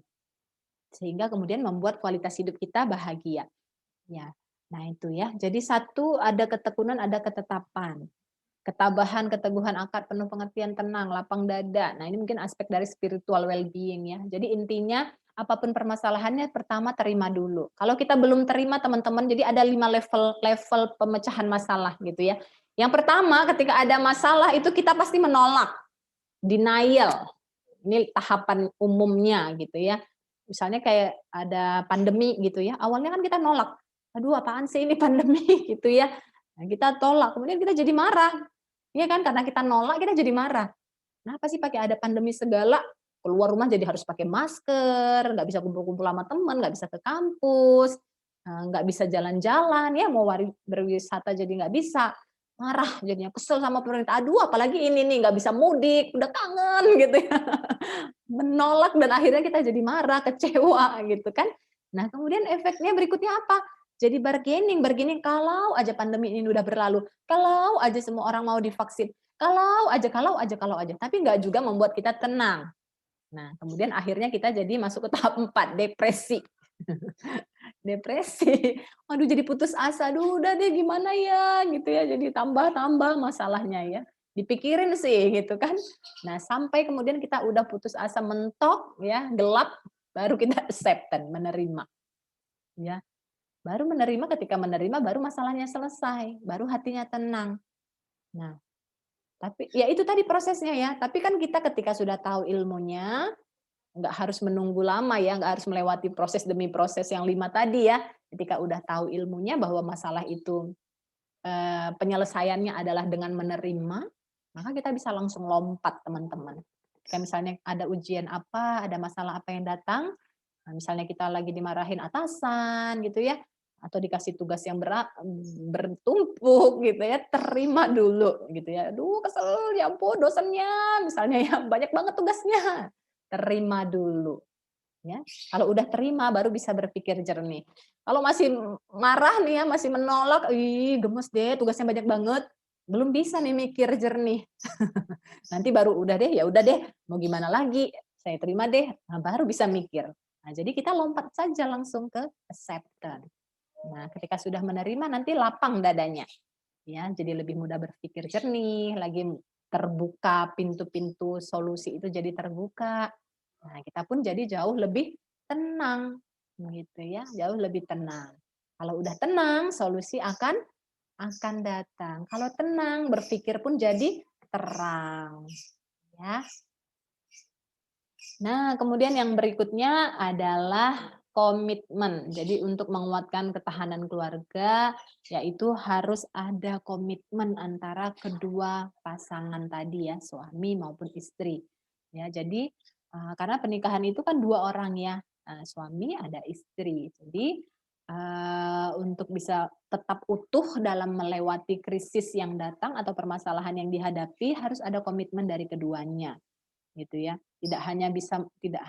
Speaker 2: sehingga kemudian membuat kualitas hidup kita bahagia. Ya. Nah, itu ya. Jadi satu, ada ketekunan, ada ketetapan. Ketabahan, keteguhan akad, penuh pengertian, tenang, lapang dada. Nah, ini mungkin aspek dari spiritual well-being ya. Jadi intinya apapun permasalahannya, pertama terima dulu. Kalau kita belum terima teman-teman, jadi ada 5 level pemecahan masalah gitu ya. Yang pertama, ketika ada masalah itu kita pasti menolak, denial. Ini tahapan umumnya gitu ya. Misalnya kayak ada pandemi gitu ya, awalnya kan kita nolak, aduh apaan sih ini pandemi gitu ya. Nah, kita tolak, kemudian kita jadi marah. Iya kan, karena kita nolak kita jadi marah. Kenapa sih pakai ada pandemi segala, keluar rumah jadi harus pakai masker, nggak bisa kumpul-kumpul sama teman, nggak bisa ke kampus, nggak bisa jalan-jalan, ya mau berwisata jadi nggak bisa. Marah jadinya, kesel sama pemerintah, aduh apalagi ini nih, nggak bisa mudik, udah kangen gitu ya. Menolak dan akhirnya kita jadi marah, kecewa gitu kan. Nah kemudian efeknya berikutnya apa? Jadi bargaining kalau aja pandemi ini udah berlalu, kalau aja semua orang mau divaksin, kalau aja. Tapi nggak juga membuat kita tenang. Nah kemudian akhirnya kita jadi masuk ke tahap 4, depresi. Depresi, waduh jadi putus asa, aduh udah deh gimana ya gitu ya, jadi tambah-tambah masalahnya ya. Dipikirin sih gitu kan. Nah sampai kemudian kita udah putus asa mentok ya, gelap, baru kita acceptance, menerima. Ya, baru menerima, ketika menerima baru masalahnya selesai, baru hatinya tenang. Nah, tapi ya itu tadi prosesnya ya, tapi kan kita ketika sudah tahu ilmunya, nggak harus menunggu lama ya, nggak harus melewati proses demi proses yang 5 tadi ya. Ketika udah tahu ilmunya bahwa masalah itu penyelesaiannya adalah dengan menerima, maka kita bisa langsung lompat teman-teman. Kayak misalnya ada ujian apa, ada masalah apa yang datang, nah, misalnya kita lagi dimarahin atasan gitu ya, atau dikasih tugas yang bertumpuk gitu ya, terima dulu gitu ya. Aduh kesel ya ampun dosennya misalnya ya, banyak banget tugasnya. Terima dulu. Ya, kalau udah terima baru bisa berpikir jernih. Kalau masih marah nih ya, masih menolak, ih gemes deh, tugasnya banyak banget, belum bisa nih mikir jernih. Nanti baru udah deh, mau gimana lagi, saya terima deh, nah baru bisa mikir. Nah, jadi kita lompat saja langsung ke acceptance. Nah, ketika sudah menerima nanti lapang dadanya. Ya, jadi lebih mudah berpikir jernih, lagi terbuka pintu-pintu solusi itu jadi terbuka. Nah, kita pun jadi jauh lebih tenang, gitu ya, jauh lebih tenang. Kalau udah tenang, solusi akan datang. Kalau tenang, berpikir pun jadi terang, ya. Nah, kemudian yang berikutnya adalah komitmen. Jadi untuk menguatkan ketahanan keluarga, yaitu harus ada komitmen antara kedua pasangan tadi ya, suami maupun istri. Ya, jadi karena pernikahan itu kan 2 orang ya, suami ada istri. Jadi untuk bisa tetap utuh dalam melewati krisis yang datang atau permasalahan yang dihadapi harus ada komitmen dari keduanya gitu ya. Tidak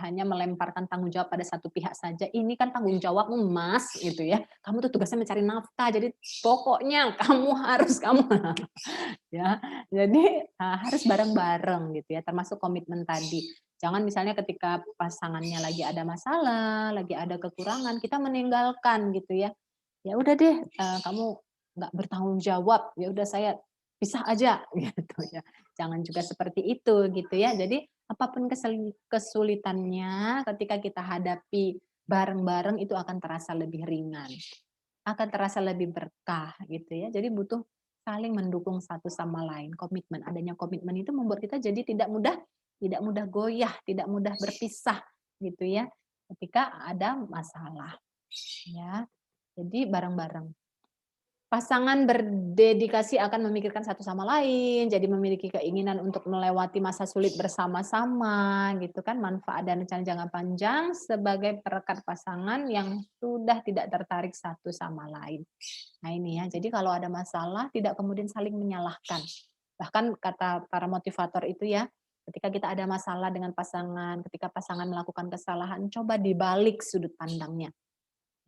Speaker 2: hanya melemparkan tanggung jawab pada satu pihak saja, ini kan tanggung jawabmu Mas gitu ya. Kamu tuh tugasnya mencari nafkah, jadi pokoknya kamu ya. Jadi harus bareng-bareng gitu ya, termasuk komitmen tadi. Jangan misalnya ketika pasangannya lagi ada masalah, lagi ada kekurangan, kita meninggalkan gitu ya. Ya udah deh, kamu nggak bertanggung jawab, ya udah saya pisah aja gitu ya. Jangan juga seperti itu gitu ya. Jadi apapun kesulitannya ketika kita hadapi bareng-bareng itu akan terasa lebih ringan, akan terasa lebih berkah gitu ya. Jadi butuh saling mendukung satu sama lain. Komitmen, adanya komitmen itu membuat kita jadi tidak mudah goyah, tidak mudah berpisah gitu ya ketika ada masalah. Ya. Jadi bareng-bareng. Pasangan berdedikasi akan memikirkan satu sama lain, jadi memiliki keinginan untuk melewati masa sulit bersama-sama, gitu kan. Manfaat dan rencana jangka panjang sebagai perekat pasangan yang sudah tidak tertarik satu sama lain. Nah ini ya, jadi kalau ada masalah tidak kemudian saling menyalahkan. Bahkan kata para motivator itu ya, ketika kita ada masalah dengan pasangan, ketika pasangan melakukan kesalahan, coba dibalik sudut pandangnya.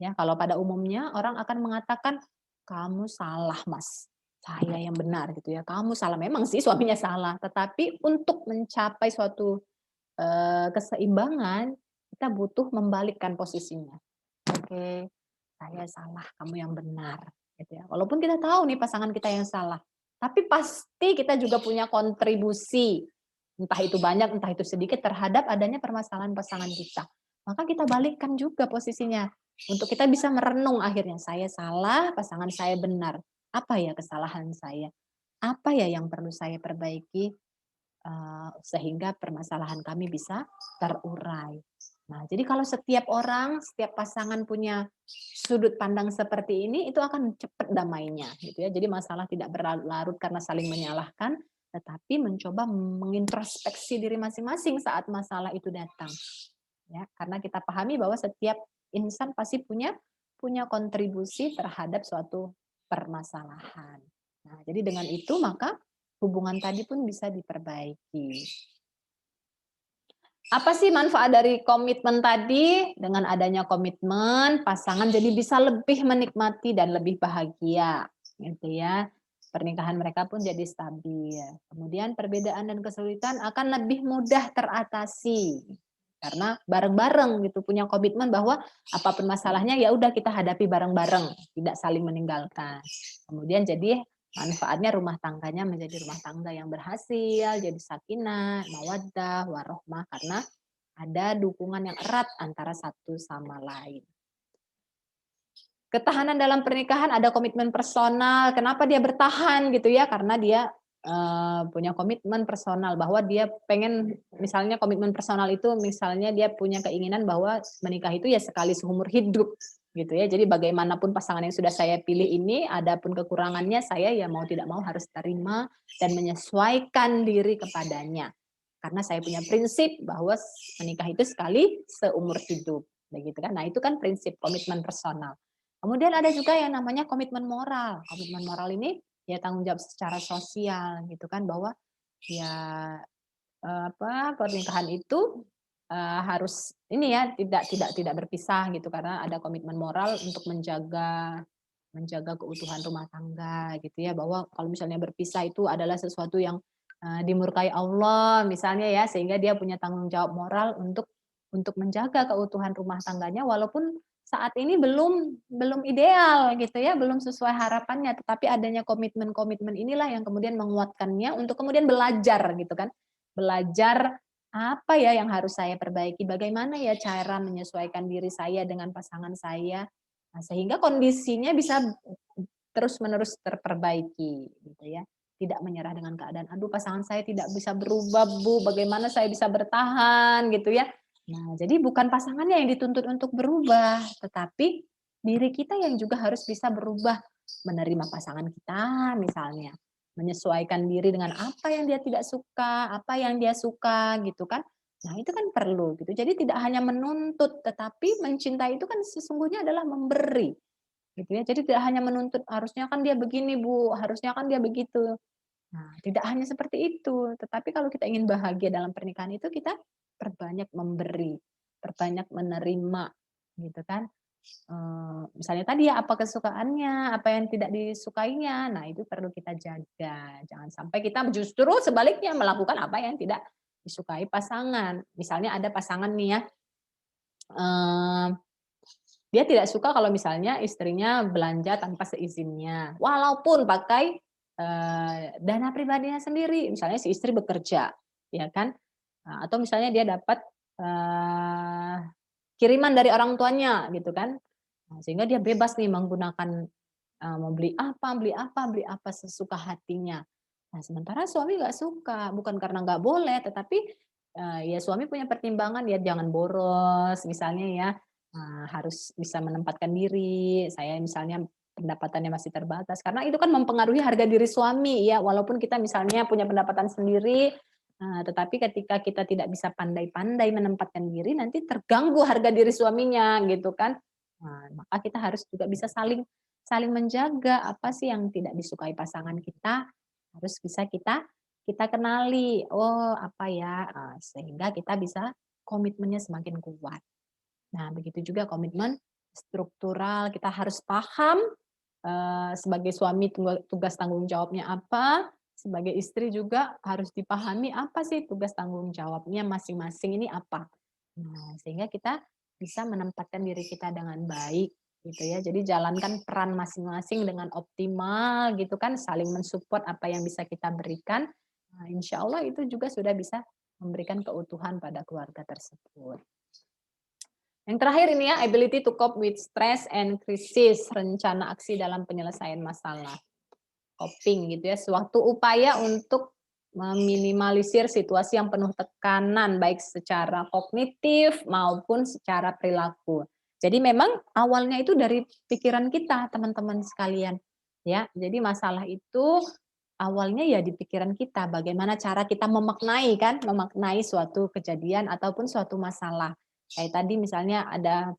Speaker 2: Ya, kalau pada umumnya orang akan mengatakan, "Kamu salah, Mas. Saya yang benar," gitu ya. "Kamu salah." Memang sih suaminya salah, tetapi untuk mencapai suatu keseimbangan, kita butuh membalikkan posisinya. Oke, saya salah, kamu yang benar. Gitu ya. Walaupun kita tahu nih pasangan kita yang salah, tapi pasti kita juga punya kontribusi, entah itu banyak, entah itu sedikit terhadap adanya permasalahan pasangan kita. Maka kita balikkan juga posisinya untuk kita bisa merenung akhirnya, saya salah, pasangan saya benar. Apa ya kesalahan saya? Apa ya yang perlu saya perbaiki sehingga permasalahan kami bisa terurai. Nah, jadi kalau setiap orang, setiap pasangan punya sudut pandang seperti ini, itu akan cepat damainya, gitu ya. Jadi masalah tidak berlarut karena saling menyalahkan, tetapi mencoba mengintrospeksi diri masing-masing saat masalah itu datang. Ya, karena kita pahami bahwa setiap insan pasti punya kontribusi terhadap suatu permasalahan. Nah, jadi dengan itu maka hubungan tadi pun bisa diperbaiki. Apa sih manfaat dari komitmen tadi? Dengan adanya komitmen, pasangan jadi bisa lebih menikmati dan lebih bahagia, gitu ya. Pernikahan mereka pun jadi stabil. Kemudian perbedaan dan kesulitan akan lebih mudah teratasi. Karena bareng-bareng gitu punya komitmen bahwa apapun masalahnya ya udah kita hadapi bareng-bareng, tidak saling meninggalkan. Kemudian jadi manfaatnya rumah tangganya menjadi rumah tangga yang berhasil, jadi sakinah, mawaddah, warohmah, karena ada dukungan yang erat antara satu sama lain. Ketahanan dalam pernikahan ada komitmen personal. Kenapa dia bertahan gitu ya? Karena dia punya komitmen personal bahwa dia pengen, misalnya komitmen personal itu misalnya dia punya keinginan bahwa menikah itu ya sekali seumur hidup gitu ya. Jadi bagaimanapun pasangan yang sudah saya pilih ini, adapun kekurangannya saya ya mau tidak mau harus terima dan menyesuaikan diri kepadanya. Karena saya punya prinsip bahwa menikah itu sekali seumur hidup, begitu kan? Nah, itu kan prinsip komitmen personal. Kemudian ada juga yang namanya komitmen moral. Komitmen moral ini ya tanggung jawab secara sosial gitu kan, bahwa ya pernikahan itu harus ini ya tidak berpisah gitu, karena ada komitmen moral untuk menjaga keutuhan rumah tangga gitu ya, bahwa kalau misalnya berpisah itu adalah sesuatu yang dimurkai Allah misalnya ya, sehingga dia punya tanggung jawab moral untuk menjaga keutuhan rumah tangganya walaupun saat ini belum ideal gitu ya, belum sesuai harapannya, tetapi adanya komitmen-komitmen inilah yang kemudian menguatkannya untuk kemudian belajar gitu kan. Belajar apa ya yang harus saya perbaiki, bagaimana ya cara menyesuaikan diri saya dengan pasangan saya, nah, sehingga kondisinya bisa terus-menerus terperbaiki gitu ya. Tidak menyerah dengan keadaan, aduh pasangan saya tidak bisa berubah Bu, bagaimana saya bisa bertahan gitu ya. Nah, jadi bukan pasangannya yang dituntut untuk berubah, tetapi diri kita yang juga harus bisa berubah, menerima pasangan kita misalnya, menyesuaikan diri dengan apa yang dia tidak suka, apa yang dia suka gitu kan. Nah, itu kan perlu gitu. Jadi tidak hanya menuntut, tetapi mencintai itu kan sesungguhnya adalah memberi. Gitu ya. Jadi tidak hanya menuntut, harusnya kan dia begini Bu, harusnya kan dia begitu. Nah, tidak hanya seperti itu, tetapi kalau kita ingin bahagia dalam pernikahan itu kita perbanyak memberi, perbanyak menerima, gitu kan. Misalnya tadi ya apa kesukaannya, apa yang tidak disukainya, nah itu perlu kita jaga. Jangan sampai kita justru sebaliknya melakukan apa yang tidak disukai pasangan. Misalnya ada pasangan nih ya, eee, dia tidak suka kalau misalnya istrinya belanja tanpa seizinnya, walaupun pakai dana pribadinya sendiri, misalnya si istri bekerja, ya kan, atau misalnya dia dapat kiriman dari orang tuanya gitu kan, nah, sehingga dia bebas nih menggunakan mau beli apa, beli apa sesuka hatinya. Nah, sementara suami nggak suka, bukan karena nggak boleh, tetapi ya suami punya pertimbangan, ya jangan boros misalnya ya, harus bisa menempatkan diri. Saya misalnya pendapatannya masih terbatas, karena itu kan mempengaruhi harga diri suami ya, walaupun kita misalnya punya pendapatan sendiri, tetapi ketika kita tidak bisa pandai-pandai menempatkan diri, nanti terganggu harga diri suaminya gitu kan. Nah, maka kita harus juga bisa saling saling menjaga, apa sih yang tidak disukai pasangan kita, harus bisa kita kita kenali, oh apa ya, sehingga kita bisa komitmennya semakin kuat. Nah, begitu juga komitmen struktural, kita harus paham sebagai suami tugas tanggung jawabnya apa, sebagai istri juga harus dipahami apa sih tugas tanggung jawabnya masing-masing ini apa. Nah, sehingga kita bisa menempatkan diri kita dengan baik gitu ya. Jadi jalankan peran masing-masing dengan optimal gitu kan, saling mensupport apa yang bisa kita berikan. Nah, insya Allah itu juga sudah bisa memberikan keutuhan pada keluarga tersebut. Yang terakhir ini ya, ability to cope with stress and crisis, rencana aksi dalam penyelesaian masalah. Coping gitu ya, suatu upaya untuk meminimalisir situasi yang penuh tekanan baik secara kognitif maupun secara perilaku. Jadi memang awalnya itu dari pikiran kita, teman-teman sekalian. Ya, jadi masalah itu awalnya ya di pikiran kita, bagaimana cara kita memaknai kan, memaknai suatu kejadian ataupun suatu masalah. Kayak tadi misalnya ada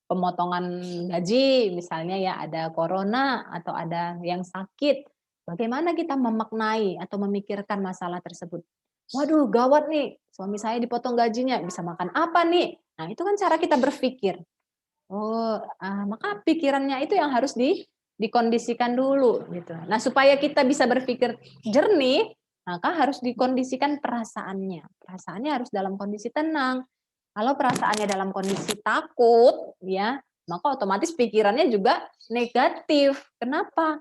Speaker 2: pemotongan gaji, misalnya ya ada corona atau ada yang sakit. Bagaimana kita memaknai atau memikirkan masalah tersebut? Waduh, gawat nih, suami saya dipotong gajinya, bisa makan apa nih? Nah, itu kan cara kita berpikir. Oh, maka pikirannya itu yang harus dikondisikan dulu gitu. Nah, supaya kita bisa berpikir jernih, maka harus dikondisikan perasaannya. Perasaannya harus dalam kondisi tenang. Kalau perasaannya dalam kondisi takut, ya, maka otomatis pikirannya juga negatif. Kenapa?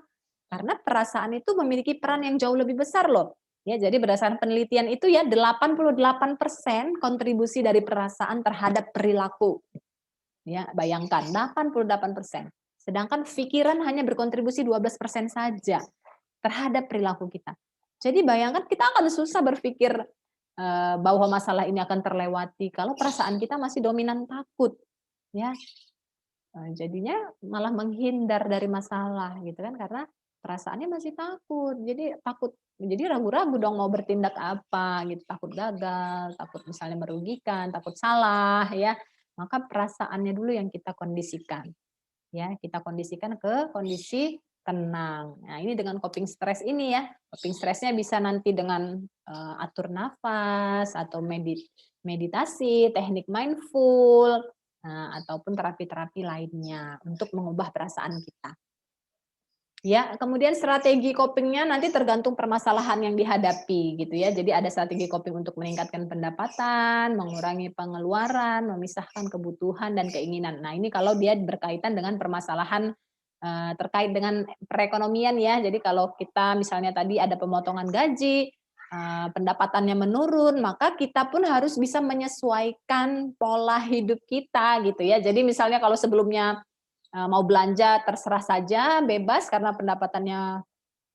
Speaker 2: Karena perasaan itu memiliki peran yang jauh lebih besar loh. Ya, jadi berdasarkan penelitian itu ya 88% kontribusi dari perasaan terhadap perilaku. Ya, bayangkan 88%. Sedangkan pikiran hanya berkontribusi 12% saja terhadap perilaku kita. Jadi bayangkan kita akan susah berpikir bahwa masalah ini akan terlewati kalau perasaan kita masih dominan takut, ya. Jadinya malah menghindar dari masalah gitu kan karena perasaannya masih takut. Jadi ragu-ragu dong mau bertindak apa gitu, takut gagal, takut misalnya merugikan, takut salah ya. Maka perasaannya dulu yang kita kondisikan. Ya, kita kondisikan ke kondisi tenang. Nah, ini dengan coping stres ini ya. Coping stresnya bisa nanti dengan atur nafas atau meditasi, teknik mindful, ataupun terapi-terapi lainnya untuk mengubah perasaan kita. Ya, kemudian strategi copingnya nanti tergantung permasalahan yang dihadapi gitu ya. Jadi ada strategi coping untuk meningkatkan pendapatan, mengurangi pengeluaran, memisahkan kebutuhan dan keinginan. Nah, ini kalau dia berkaitan dengan permasalahan terkait dengan perekonomian ya. Jadi kalau kita misalnya tadi ada pemotongan gaji, pendapatannya menurun, maka kita pun harus bisa menyesuaikan pola hidup kita gitu ya. Jadi misalnya kalau sebelumnya mau belanja terserah saja, bebas karena pendapatannya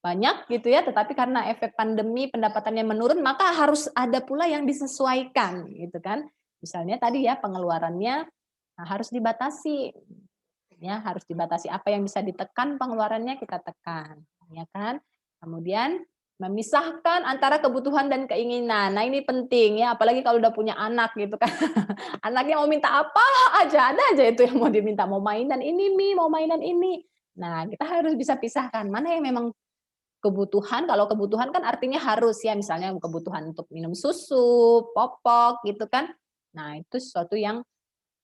Speaker 2: banyak gitu ya, tetapi karena efek pandemi pendapatannya menurun, maka harus ada pula yang disesuaikan gitu kan. Misalnya tadi ya pengeluarannya harus dibatasi, ya harus dibatasi apa yang bisa ditekan pengeluarannya kita tekan, ya kan. Kemudian memisahkan antara kebutuhan dan keinginan. Nah ini penting ya, apalagi kalau udah punya anak gitu kan. Anaknya mau minta apa aja, ada aja itu yang mau diminta, mau mainan ini Mi, mau mainan ini. Nah, kita harus bisa pisahkan, mana yang memang kebutuhan, kalau kebutuhan kan artinya harus ya, misalnya kebutuhan untuk minum susu, popok gitu kan. Nah, itu sesuatu yang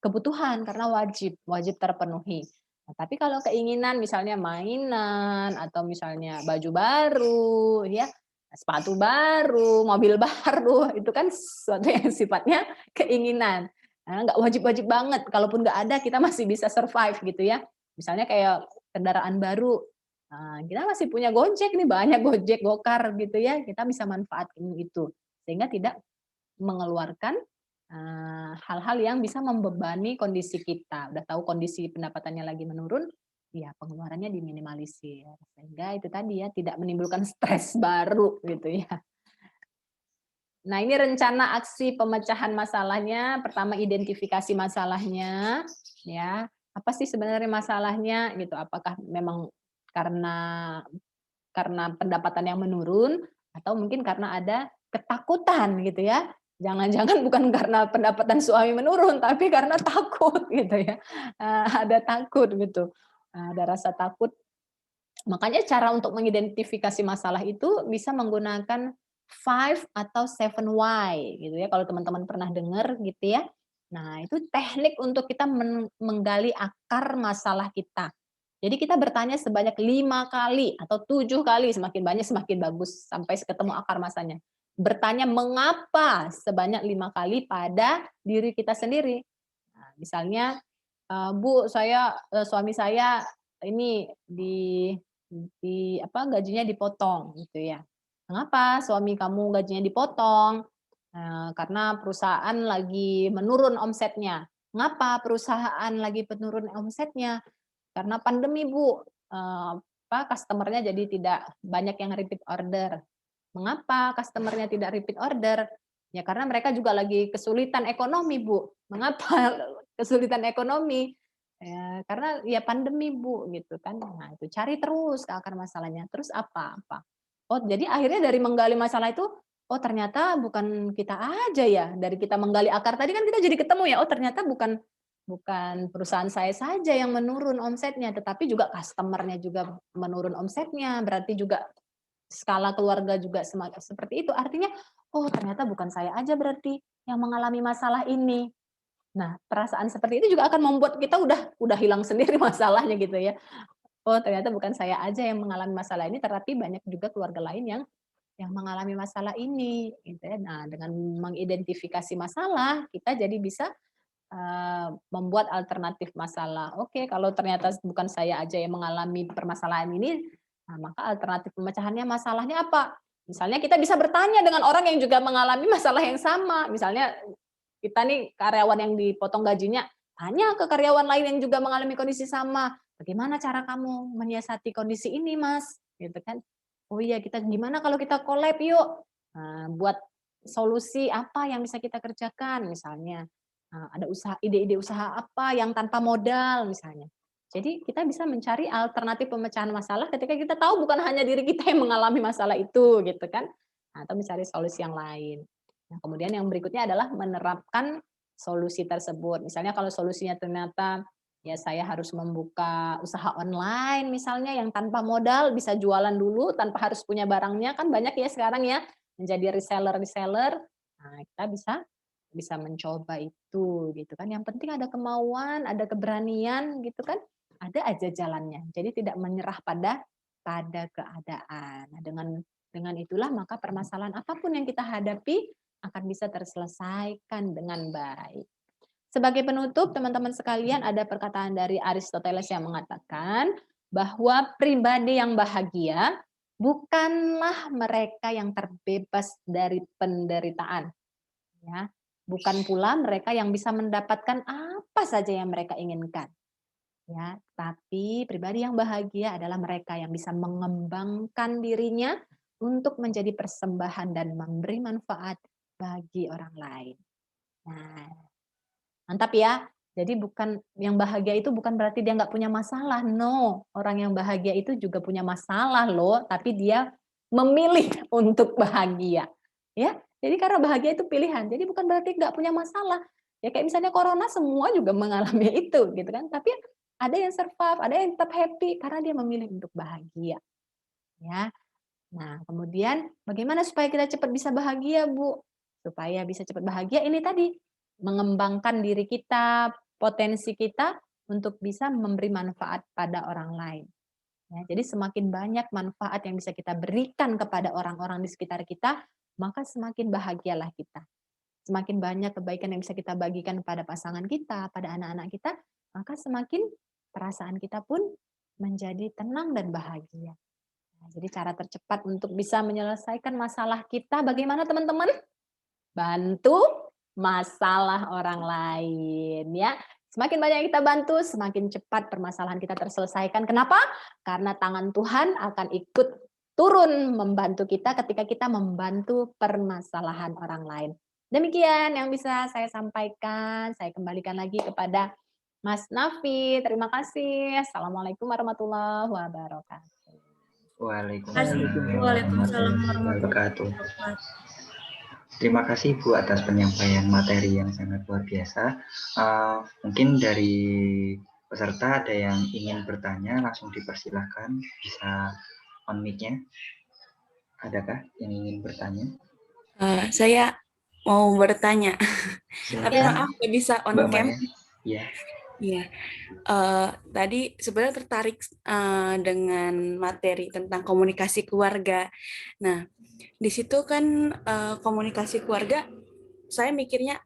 Speaker 2: kebutuhan karena wajib, wajib terpenuhi. Nah, tapi kalau keinginan misalnya mainan atau misalnya baju baru ya, sepatu baru, mobil baru, itu kan sesuatu yang sifatnya keinginan. Nah, nggak wajib-wajib banget, kalaupun nggak ada kita masih bisa survive gitu ya. Misalnya kayak kendaraan baru, nah, kita masih punya Gojek nih, banyak Gojek, Gokar gitu ya, kita bisa manfaatkan itu. Sehingga tidak mengeluarkan hal-hal yang bisa membebani kondisi kita. Udah tahu kondisi pendapatannya lagi menurun, ya pengeluarannya diminimalisir. Sehingga itu tadi ya, tidak menimbulkan stres baru gitu ya. Nah, ini rencana aksi pemecahan masalahnya. Pertama identifikasi masalahnya, ya. Apa sih sebenarnya masalahnya gitu? Apakah memang karena pendapatan yang menurun atau mungkin karena ada ketakutan gitu ya. Jangan-jangan bukan karena pendapatan suami menurun tapi karena takut gitu ya. Ada takut gitu. Ada rasa takut. Makanya cara untuk mengidentifikasi masalah itu bisa menggunakan 5 atau 7 why gitu ya. Kalau teman-teman pernah dengar gitu ya. Nah, itu teknik untuk kita menggali akar masalah kita. Jadi kita bertanya sebanyak 5 kali atau 7 kali, semakin banyak semakin bagus sampai ketemu akar masalahnya. bertanya mengapa sebanyak 5 kali pada diri kita sendiri. Nah, misalnya, Bu, suami saya ini gajinya dipotong gitu ya. Mengapa suami kamu gajinya dipotong? Karena perusahaan lagi menurun omsetnya. Mengapa perusahaan lagi menurun omsetnya? Karena pandemi, Bu. Customer-nya jadi tidak banyak yang repeat order. Mengapa customer-nya tidak repeat order? Ya karena mereka juga lagi kesulitan ekonomi, Bu. Mengapa kesulitan ekonomi? Ya, karena ya pandemi, Bu, gitu kan. Nah, itu cari terus ke akar masalahnya. Terus apa? Oh, jadi akhirnya dari menggali masalah itu, oh ternyata bukan kita aja ya. Dari kita menggali akar tadi kan kita jadi ketemu ya, oh ternyata bukan bukan perusahaan saya saja yang menurun omsetnya, tetapi juga customer-nya juga menurun omsetnya. Berarti juga skala keluarga juga seperti itu. Artinya, oh ternyata bukan saya aja berarti yang mengalami masalah ini. Nah, perasaan seperti itu juga akan membuat kita udah hilang sendiri masalahnya gitu ya. Oh ternyata bukan saya aja yang mengalami masalah ini, tetapi banyak juga keluarga lain yang mengalami masalah ini, gitu ya. Nah, dengan mengidentifikasi masalah, kita jadi bisa membuat alternatif masalah. Oke, kalau ternyata bukan saya aja yang mengalami permasalahan ini, nah maka alternatif pemecahannya masalahnya apa? Misalnya kita bisa bertanya dengan orang yang juga mengalami masalah yang sama. Misalnya kita nih karyawan yang dipotong gajinya, tanya ke karyawan lain yang juga mengalami kondisi sama. Bagaimana cara kamu menyiasati kondisi ini, Mas? Gitu kan. Oh iya, kita gimana kalau kita collab yuk? Nah, buat solusi apa yang bisa kita kerjakan misalnya. Ada ide-ide usaha apa yang tanpa modal misalnya. Jadi kita bisa mencari alternatif pemecahan masalah ketika kita tahu bukan hanya diri kita yang mengalami masalah itu gitu kan. Atau mencari solusi yang lain. Nah, kemudian yang berikutnya adalah menerapkan solusi tersebut. Misalnya kalau solusinya ternyata ya saya harus membuka usaha online misalnya yang tanpa modal, bisa jualan dulu tanpa harus punya barangnya, kan banyak ya sekarang ya menjadi reseller-reseller. Nah, kita bisa mencoba itu gitu kan. Yang penting ada kemauan, ada keberanian gitu kan. Ada aja jalannya. Jadi tidak menyerah pada keadaan. Nah, dengan itulah maka permasalahan apapun yang kita hadapi akan bisa terselesaikan dengan baik. Sebagai penutup, teman-teman sekalian, ada perkataan dari Aristoteles yang mengatakan bahwa pribadi yang bahagia bukanlah mereka yang terbebas dari penderitaan, ya. Bukan pula mereka yang bisa mendapatkan apa saja yang mereka inginkan, ya. Tapi pribadi yang bahagia adalah mereka yang bisa mengembangkan dirinya untuk menjadi persembahan dan memberi manfaat bagi orang lain. Nah, mantap ya. Jadi bukan yang bahagia itu bukan berarti dia nggak punya masalah. No, orang yang bahagia itu juga punya masalah loh, tapi dia memilih untuk bahagia. Ya, jadi karena bahagia itu pilihan. Jadi bukan berarti nggak punya masalah. Ya kayak misalnya corona semua juga mengalami itu, gitu kan. Tapi ada yang survive, ada yang tetap happy karena dia memilih untuk bahagia. Ya. Nah, kemudian bagaimana supaya kita cepat bisa bahagia, Bu? Supaya bisa cepat bahagia ini tadi, mengembangkan diri kita, potensi kita untuk bisa memberi manfaat pada orang lain. Ya, jadi semakin banyak manfaat yang bisa kita berikan kepada orang-orang di sekitar kita, maka semakin bahagialah kita. Semakin banyak kebaikan yang bisa kita bagikan pada pasangan kita, pada anak-anak kita, maka semakin perasaan kita pun menjadi tenang dan bahagia. Nah, jadi cara tercepat untuk bisa menyelesaikan masalah kita bagaimana teman-teman? Bantu masalah orang lain ya. Semakin banyak kita bantu, semakin cepat permasalahan kita terselesaikan. Kenapa? Karena tangan Tuhan akan ikut turun membantu kita ketika kita membantu permasalahan orang lain. Demikian yang bisa saya sampaikan. Saya kembalikan lagi kepada Mas Nafi. Terima kasih. Assalamualaikum warahmatullahi wabarakatuh.
Speaker 1: Waalaikumsalam
Speaker 3: Waalaikumsalam
Speaker 1: warahmatullahi
Speaker 3: warahmatullahi
Speaker 1: wabarakatuh.
Speaker 3: wabarakatuh.
Speaker 1: Terima kasih Bu atas penyampaian materi yang sangat luar biasa. Mungkin dari peserta ada yang ingin bertanya, langsung dipersilahkan, bisa on mic-nya. Adakah yang ingin bertanya?
Speaker 3: Saya mau bertanya, tapi
Speaker 1: Silakan,
Speaker 3: maaf nggak bisa on
Speaker 1: Mbak
Speaker 3: cam.
Speaker 1: Maya. Ya.
Speaker 3: Iya, tadi sebenarnya tertarik dengan materi tentang komunikasi keluarga. Nah, di situ kan komunikasi keluarga, saya mikirnya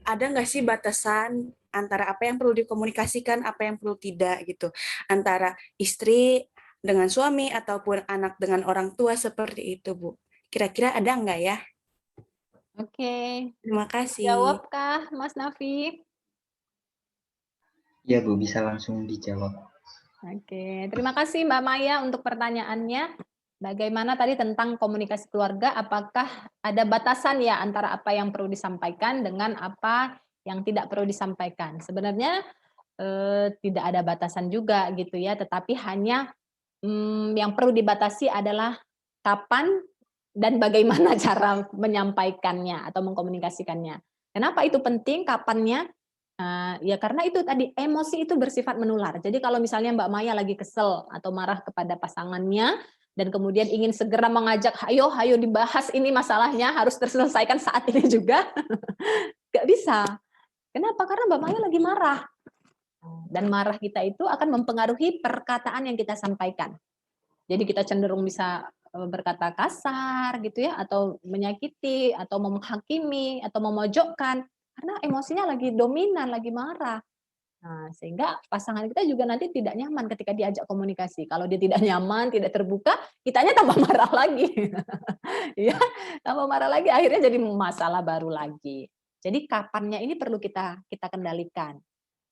Speaker 3: ada nggak sih batasan antara apa yang perlu dikomunikasikan, apa yang perlu tidak gitu, antara istri dengan suami ataupun anak dengan orang tua seperti itu, Bu. Kira-kira ada nggak ya?
Speaker 2: Oke,
Speaker 3: Terima kasih.
Speaker 2: jawabkah Mas Nafi?
Speaker 1: Ya Bu, bisa langsung dijawab.
Speaker 2: Oke, terima kasih Mbak Maya untuk pertanyaannya. Bagaimana tadi tentang komunikasi keluarga, apakah ada batasan ya antara apa yang perlu disampaikan dengan apa yang tidak perlu disampaikan? Sebenarnya tidak ada batasan juga gitu ya, tetapi hanya yang perlu dibatasi adalah kapan dan bagaimana cara menyampaikannya atau mengkomunikasikannya. Kenapa itu penting? Kapannya? Ya karena itu tadi, emosi itu bersifat menular. Jadi kalau misalnya Mbak Maya lagi kesel atau marah kepada pasangannya, dan kemudian ingin segera mengajak, "Ayo, ayo dibahas ini masalahnya, harus terselesaikan saat ini juga." Nggak bisa. Kenapa? Karena Mbak Maya lagi marah. Dan marah kita itu akan mempengaruhi perkataan yang kita sampaikan. Jadi kita cenderung bisa berkata kasar gitu ya, atau menyakiti, atau menghakimi, atau memojokkan, karena emosinya lagi dominan, lagi marah. Nah, sehingga pasangan kita juga nanti tidak nyaman ketika diajak komunikasi. Kalau dia tidak nyaman, tidak terbuka, kitanya tambah marah lagi. Ya, tambah marah lagi, akhirnya jadi masalah baru lagi. Jadi kapannya ini perlu kita kita kendalikan.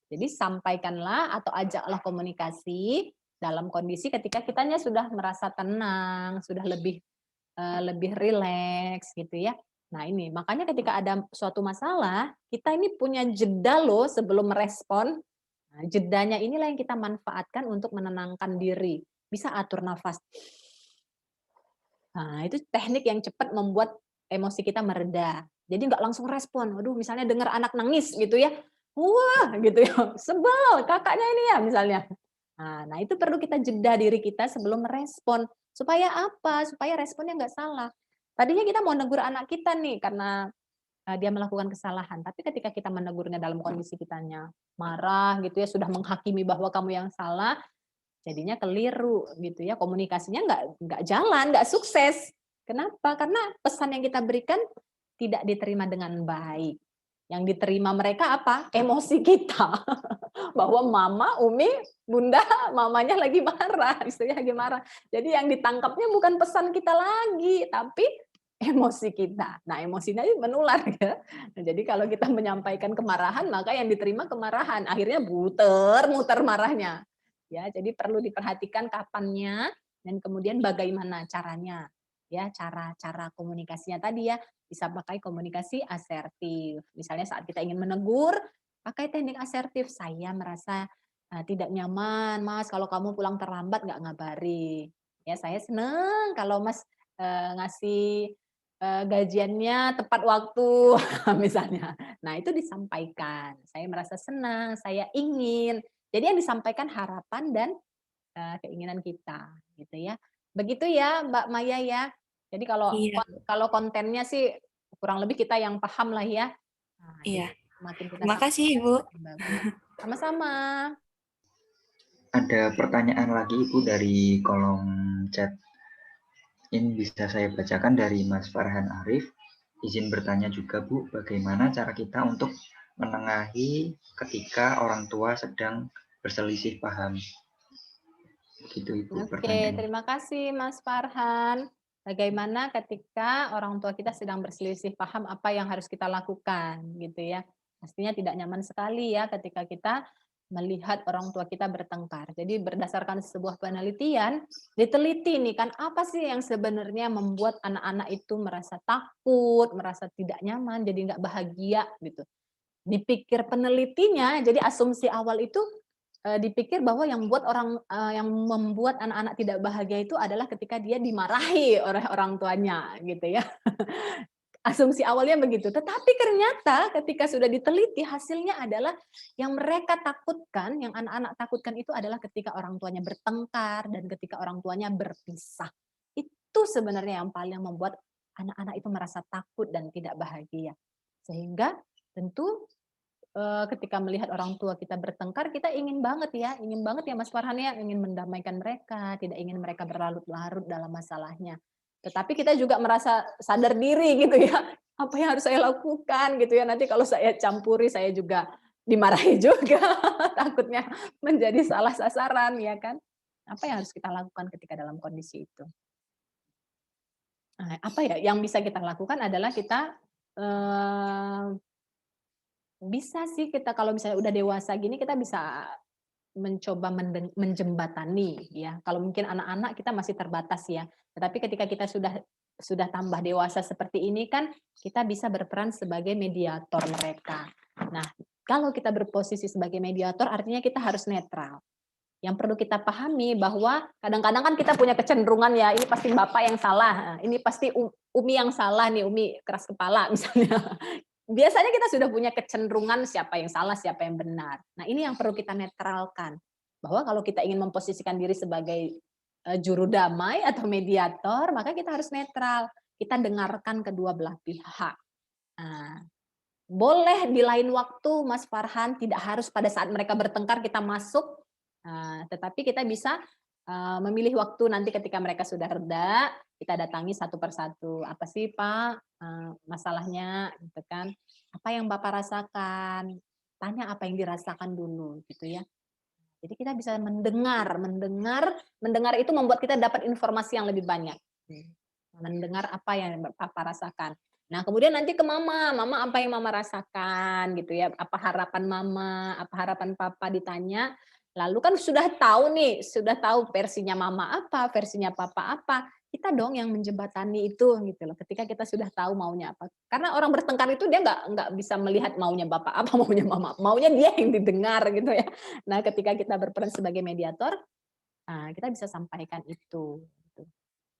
Speaker 2: Jadi sampaikanlah atau ajaklah komunikasi dalam kondisi ketika kitanya sudah merasa tenang, sudah lebih rileks gitu ya. Nah ini, makanya ketika ada suatu masalah, kita ini punya jeda loh sebelum merespon. Nah, jedanya inilah yang kita manfaatkan untuk menenangkan diri. Bisa atur nafas. Nah, itu teknik yang cepat membuat emosi kita mereda. Jadi nggak langsung respon. Waduh, misalnya dengar anak nangis gitu ya. Wah, gitu ya. Sebel kakaknya ini ya misalnya. Nah, itu perlu kita jeda diri kita sebelum merespon. Supaya apa? Supaya responnya nggak salah. Tadinya kita mau negur anak kita nih karena dia melakukan kesalahan. Tapi ketika kita menegurnya dalam kondisi kitanya marah gitu ya, sudah menghakimi bahwa kamu yang salah, jadinya keliru gitu ya, komunikasinya nggak jalan, nggak sukses. Kenapa? Karena pesan yang kita berikan tidak diterima dengan baik. Yang diterima mereka apa? Emosi kita. Bahwa mama, Umi, bunda, mamanya lagi marah, istrinya lagi marah. Jadi yang ditangkapnya bukan pesan kita lagi, tapi emosi kita. Nah, emosinya ini menular ya. Nah, jadi kalau kita menyampaikan kemarahan, maka yang diterima kemarahan. Akhirnya muter marahnya. Ya, jadi perlu diperhatikan kapannya dan kemudian bagaimana caranya. Ya, cara-cara komunikasinya tadi ya, bisa pakai komunikasi asertif. Misalnya saat kita ingin menegur, pakai teknik asertif. Saya merasa tidak nyaman, Mas, kalau kamu pulang terlambat nggak ngabari. Ya, saya seneng kalau Mas ngasih gajiannya tepat waktu, misalnya. Nah, itu disampaikan. Saya merasa senang, saya ingin. Jadi yang disampaikan harapan dan keinginan kita, gitu ya. Begitu ya, Mbak Maya ya. Jadi kalau
Speaker 3: Iya,
Speaker 2: kalau kontennya sih kurang lebih kita yang paham lah ya. Nah,
Speaker 3: iya.
Speaker 2: jadi semakin kita
Speaker 3: Terima kasih,
Speaker 2: sampaikan
Speaker 3: Ibu.
Speaker 2: semakin bagus. Sama-sama.
Speaker 1: Ada pertanyaan lagi Ibu dari kolom chat. Ini bisa saya bacakan dari Mas Farhan Arif. Izin bertanya juga Bu, bagaimana cara kita untuk menengahi ketika orang tua sedang berselisih paham? Begitu Ibu
Speaker 2: Oke,
Speaker 1: pertanyaannya.
Speaker 2: terima kasih Mas Farhan. Bagaimana ketika orang tua kita sedang berselisih paham apa yang harus kita lakukan gitu ya. Pastinya tidak nyaman sekali ya ketika kita melihat orang tua kita bertengkar. Jadi berdasarkan sebuah penelitian, diteliti nih kan apa sih yang sebenarnya membuat anak-anak itu merasa takut, merasa tidak nyaman, jadi nggak bahagia gitu. Dipikir penelitinya, jadi asumsi awal itu dipikir bahwa yang membuat anak-anak tidak bahagia itu adalah ketika dia dimarahi oleh orang tuanya, gitu ya. Asumsi awalnya begitu, tetapi ternyata ketika sudah diteliti hasilnya adalah yang mereka takutkan, yang anak-anak takutkan itu adalah ketika orang tuanya bertengkar dan ketika orang tuanya berpisah. Itu sebenarnya yang paling membuat anak-anak itu merasa takut dan tidak bahagia. Sehingga tentu ketika melihat orang tua kita bertengkar, kita ingin banget ya Mas Farhan ya, ingin mendamaikan mereka, tidak ingin mereka berlarut-larut dalam masalahnya. Tetapi kita juga merasa sadar diri gitu ya, apa yang harus saya lakukan gitu ya, nanti kalau saya campuri saya juga dimarahi juga, takutnya menjadi salah sasaran ya kan. Apa yang harus kita lakukan ketika dalam kondisi itu? Nah, apa ya yang bisa kita lakukan adalah kita, bisa sih kita kalau misalnya udah dewasa gini kita bisa mencoba menjembatani ya. Kalau mungkin anak-anak kita masih terbatas ya. Tetapi ketika kita sudah tambah dewasa seperti ini kan kita bisa berperan sebagai mediator mereka. Nah, kalau kita berposisi sebagai mediator artinya kita harus netral. Yang perlu kita pahami bahwa kadang-kadang kan kita punya kecenderungan ya, ini pasti Bapak yang salah, ini pasti Umi yang salah nih, Umi keras kepala misalnya. Biasanya kita sudah punya kecenderungan siapa yang salah, siapa yang benar. Nah, ini yang perlu kita netralkan. Bahwa kalau kita ingin memposisikan diri sebagai juru damai atau mediator, maka kita harus netral. Kita dengarkan kedua belah pihak. Nah, boleh di lain waktu, Mas Farhan, tidak harus pada saat mereka bertengkar kita masuk, tetapi kita bisa memilih waktu nanti ketika mereka sudah reda, kita datangi satu persatu. Apa sih Pak masalahnya, gitu kan? Apa yang Bapak rasakan? Tanya apa yang dirasakan dulu, gitu ya. Jadi kita bisa mendengar itu membuat kita dapat informasi yang lebih banyak. Mendengar apa yang Bapak rasakan. Nah, kemudian nanti ke mama apa yang mama rasakan gitu ya, apa harapan mama, apa harapan papa ditanya. Lalu kan sudah tahu nih, sudah tahu versinya mama apa, versinya papa apa. Kita dong yang menjembatani itu gitu loh. Ketika kita sudah tahu maunya apa. Karena orang bertengkar itu dia nggak bisa melihat maunya bapak apa, maunya mama. Maunya dia yang didengar gitu ya. Nah, ketika kita berperan sebagai mediator, kita bisa sampaikan itu.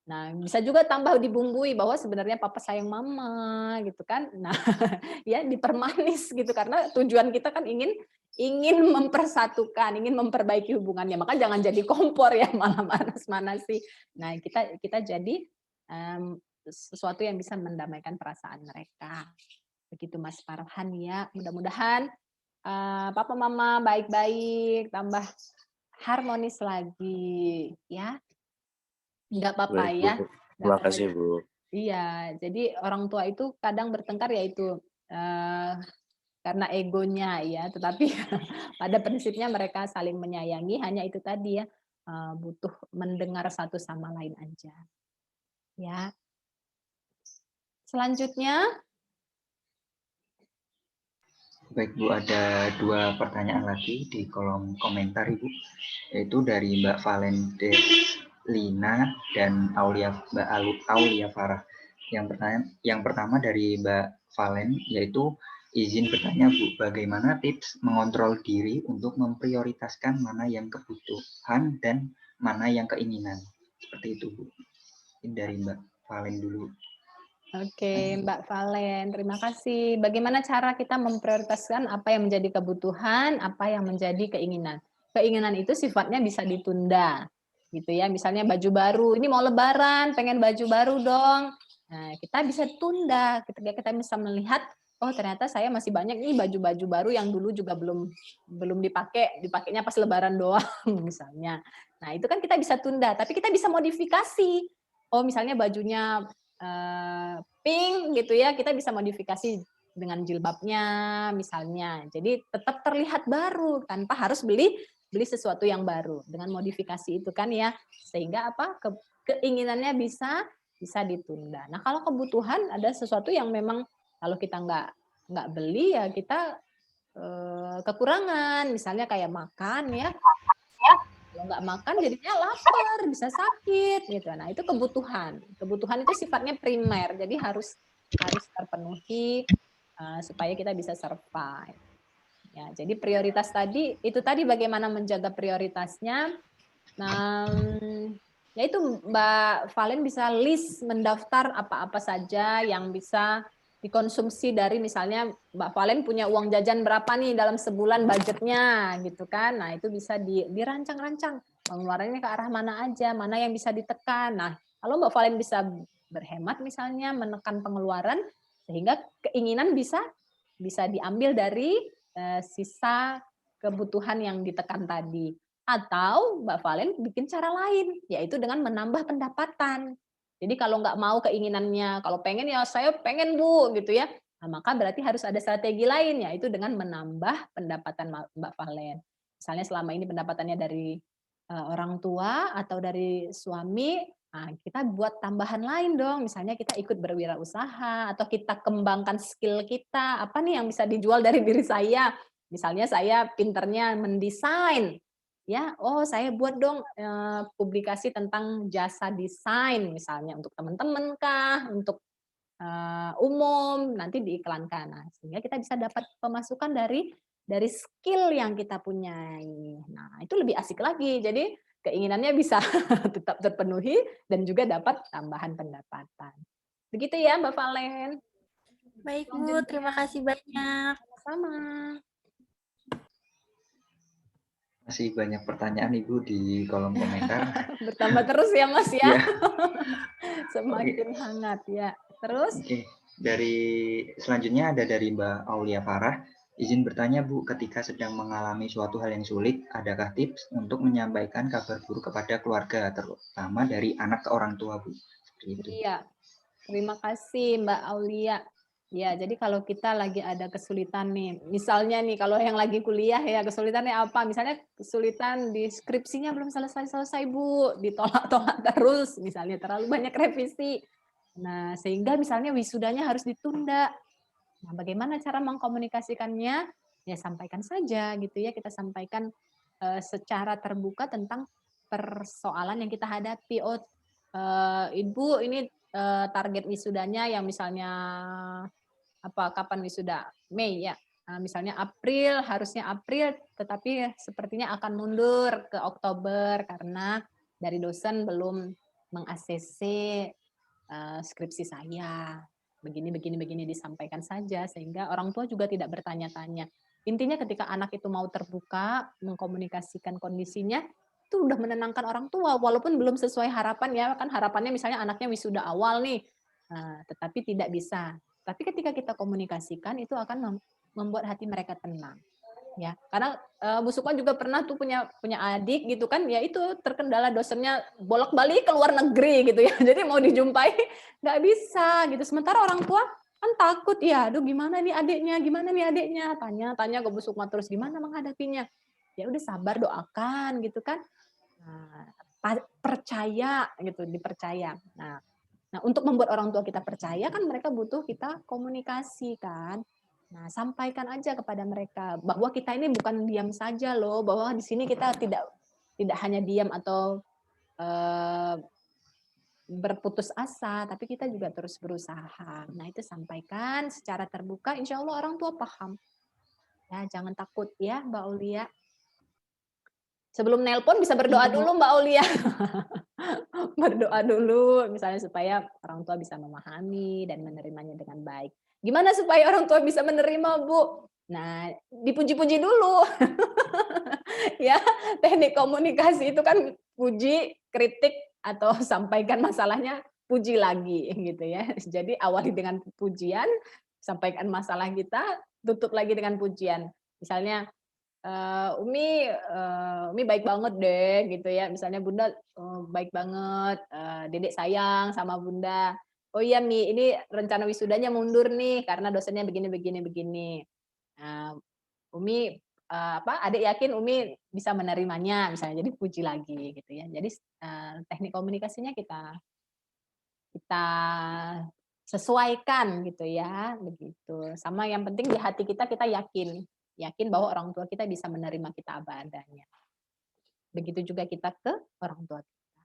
Speaker 2: Nah, bisa juga tambah dibumbui bahwa sebenarnya papa sayang mama gitu kan. Nah, ya dipermanis gitu karena tujuan kita kan ingin mempersatukan, ingin memperbaiki hubungannya. Maka jangan jadi kompor ya, malah manas-manasi. Nah, kita jadi sesuatu yang bisa mendamaikan perasaan mereka. Begitu Mas Farhan ya. Mudah-mudahan papa mama baik-baik, tambah harmonis lagi ya. Enggak apa-apa
Speaker 4: Baik,
Speaker 2: ya.
Speaker 4: Bu.
Speaker 2: Enggak
Speaker 4: Terima
Speaker 2: apa-apa.
Speaker 4: kasih, Bu.
Speaker 2: Iya, jadi orang tua itu kadang bertengkar yaitu karena egonya ya, tetapi pada prinsipnya mereka saling menyayangi, hanya itu tadi ya, butuh mendengar satu sama lain aja. Ya. Selanjutnya,
Speaker 1: Baik Bu, ada 2 pertanyaan lagi di kolom komentar Ibu, yaitu dari Mbak Valendelina dan Mbak Aulia Farah. Yang pertama dari Mbak Valen, yaitu izin bertanya Bu, bagaimana tips mengontrol diri untuk memprioritaskan mana yang kebutuhan dan mana yang keinginan? Seperti itu Bu. Ini dari Mbak Valen dulu.
Speaker 2: oke, Mbak Valen, terima kasih. Bagaimana cara kita memprioritaskan apa yang menjadi kebutuhan, apa yang menjadi keinginan? Keinginan itu sifatnya bisa ditunda, gitu ya. Misalnya baju baru, ini mau Lebaran, pengen baju baru dong. Nah, kita bisa tunda ketika kita bisa melihat, oh ternyata saya masih banyak nih baju-baju baru yang dulu juga belum dipakainya pas Lebaran doang, misalnya. Nah, itu kan kita bisa tunda, tapi kita bisa modifikasi. Oh, misalnya bajunya pink gitu ya, kita bisa modifikasi dengan jilbabnya misalnya. Jadi tetap terlihat baru tanpa harus beli sesuatu yang baru dengan modifikasi itu kan ya, sehingga apa keinginannya bisa ditunda. Nah, kalau kebutuhan ada sesuatu yang memang kalau kita nggak beli ya kita kekurangan, misalnya kayak makan ya. Kalau nggak makan jadinya lapar, bisa sakit gitu. Nah, itu kebutuhan. Kebutuhan itu sifatnya primer, jadi harus terpenuhi supaya kita bisa survive. Ya, jadi prioritas tadi itu tadi bagaimana menjaga prioritasnya. Nah, ya itu Mbak Valen bisa list mendaftar apa-apa saja yang bisa dikonsumsi dari misalnya Mbak Valen punya uang jajan berapa nih dalam sebulan budgetnya gitu kan. Nah, itu bisa dirancang-rancang pengeluarannya ke arah mana aja, mana yang bisa ditekan. Nah, kalau Mbak Valen bisa berhemat misalnya menekan pengeluaran sehingga keinginan bisa diambil dari sisa kebutuhan yang ditekan tadi. Atau Mbak Valen bikin cara lain, yaitu dengan menambah pendapatan. Jadi kalau nggak mau keinginannya, kalau pengen ya saya pengen Bu gitu ya, nah, maka berarti harus ada strategi lain, yaitu dengan menambah pendapatan Mbak Valen. Misalnya selama ini pendapatannya dari orang tua atau dari suami, nah, kita buat tambahan lain dong. Misalnya kita ikut berwirausaha atau kita kembangkan skill kita. Apa nih yang bisa dijual dari diri saya? Misalnya saya pinternya mendesain, ya. Oh saya buat dong publikasi tentang jasa desain, misalnya untuk teman-teman kah, untuk umum, nanti diiklankan. Nah, sehingga kita bisa dapat pemasukan dari skill yang kita punyai. Nah, itu lebih asik lagi. Jadi keinginannya bisa tetap terpenuhi dan juga dapat tambahan pendapatan. Begitu ya, Mbak Valen.
Speaker 4: Baik, Bu. Terima kasih banyak.
Speaker 2: Sama.
Speaker 1: Masih banyak pertanyaan Ibu di kolom komentar.
Speaker 2: Bertambah terus ya, Mas ya.
Speaker 1: Ya.
Speaker 2: Semakin hangat ya. Terus?
Speaker 1: Oke. Dari selanjutnya ada dari Mbak Aulia Farah. Izin bertanya Bu, ketika sedang mengalami suatu hal yang sulit, adakah tips untuk menyampaikan kabar buruk kepada keluarga, terutama dari anak ke orang tua Bu? Seperti itu.
Speaker 2: Iya, terima kasih Mbak Aulia. Ya, jadi kalau kita lagi ada kesulitan nih, misalnya nih kalau yang lagi kuliah ya kesulitannya apa? Misalnya kesulitan di skripsinya belum selesai-selesai Bu, ditolak-tolak terus, misalnya terlalu banyak revisi. Nah, sehingga misalnya wisudanya harus ditunda. Nah, bagaimana cara mengkomunikasikannya? Ya sampaikan saja gitu ya, kita sampaikan secara terbuka tentang persoalan yang kita hadapi. Oh, Ibu ini target wisudanya yang misalnya kapan wisuda? Mei ya. Nah, misalnya April, harusnya April, tetapi sepertinya akan mundur ke Oktober karena dari dosen belum meng-ACC skripsi saya. Begini disampaikan saja sehingga orang tua juga tidak bertanya-tanya. Intinya ketika anak itu mau terbuka, mengkomunikasikan kondisinya, itu udah menenangkan orang tua walaupun belum sesuai harapan ya, kan harapannya misalnya anaknya wisuda awal nih. Nah, tetapi tidak bisa. Tapi ketika kita komunikasikan itu akan membuat hati mereka tenang. Ya, karena Bu Sukma juga pernah tuh punya adik gitu kan, ya itu terkendala dosennya bolak-balik ke luar negeri gitu ya. Jadi mau dijumpai nggak bisa gitu. Sementara orang tua kan takut ya, aduh gimana nih adiknya, tanya ke Bu Sukma terus gimana menghadapinya. Ya udah sabar doakan gitu kan. Nah, percaya gitu, dipercaya. Nah, untuk membuat orang tua kita percaya kan mereka butuh kita komunikasi kan. Nah, sampaikan aja kepada mereka bahwa kita ini bukan diam saja loh, bahwa di sini kita tidak hanya diam atau berputus asa, tapi kita juga terus berusaha. Nah, itu sampaikan secara terbuka, insya Allah orang tua paham. Ya, jangan takut ya, Mbak Aulia. Sebelum nelpon bisa berdoa dulu, Mbak Aulia. Berdoa dulu, misalnya supaya orang tua bisa memahami dan menerimanya dengan baik. Gimana supaya orang tua bisa menerima, Bu? Nah, dipuji-puji dulu. Ya, teknik komunikasi itu kan puji, kritik, atau sampaikan masalahnya, puji lagi, gitu ya. Jadi awali dengan pujian, sampaikan masalah kita, tutup lagi dengan pujian. Misalnya, Umi baik banget deh gitu ya. Misalnya Bunda baik banget, Dedek sayang sama Bunda. Oh iya Mi, ini rencana wisudanya mundur nih karena dosennya begini. Nah, Umi Adik yakin Umi bisa menerimanya misalnya. Jadi puji lagi gitu ya. Jadi teknik komunikasinya kita sesuaikan gitu ya, begitu. Sama yang penting di hati kita yakin bahwa orang tua kita bisa menerima kita apa adanya. Begitu juga kita ke orang tua kita.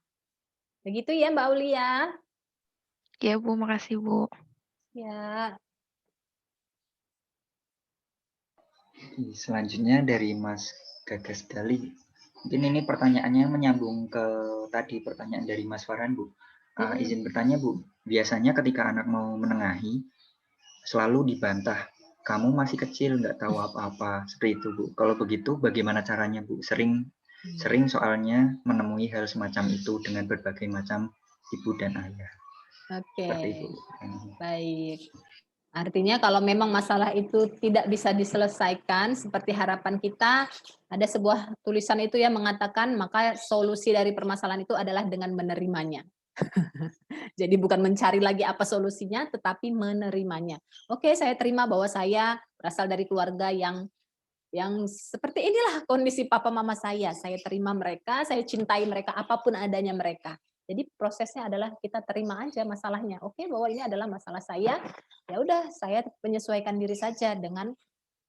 Speaker 2: Begitu ya Mbak Aulia.
Speaker 4: Ya Bu, makasih Bu.
Speaker 2: Ya.
Speaker 1: Selanjutnya dari Mas Gagas Dali. Mungkin ini pertanyaannya menyambung ke tadi pertanyaan dari Mas Farhan Bu. Izin bertanya Bu, biasanya ketika anak mau menengahi selalu dibantah, kamu masih kecil nggak tahu apa-apa, seperti itu Bu. Kalau begitu bagaimana caranya Bu? Sering soalnya menemui hal semacam itu dengan berbagai macam ibu dan ayah.
Speaker 2: Oke. Baik. Artinya kalau memang masalah itu tidak bisa diselesaikan seperti harapan kita, ada sebuah tulisan itu yang mengatakan maka solusi dari permasalahan itu adalah dengan menerimanya. Jadi bukan mencari lagi apa solusinya, tetapi menerimanya. Oke, saya terima bahwa saya berasal dari keluarga yang seperti inilah kondisi papa mama saya. Saya terima mereka, saya cintai mereka apapun adanya mereka. Jadi prosesnya adalah kita terima aja masalahnya. Oke, bahwa ini adalah masalah saya. Ya udah, saya menyesuaikan diri saja dengan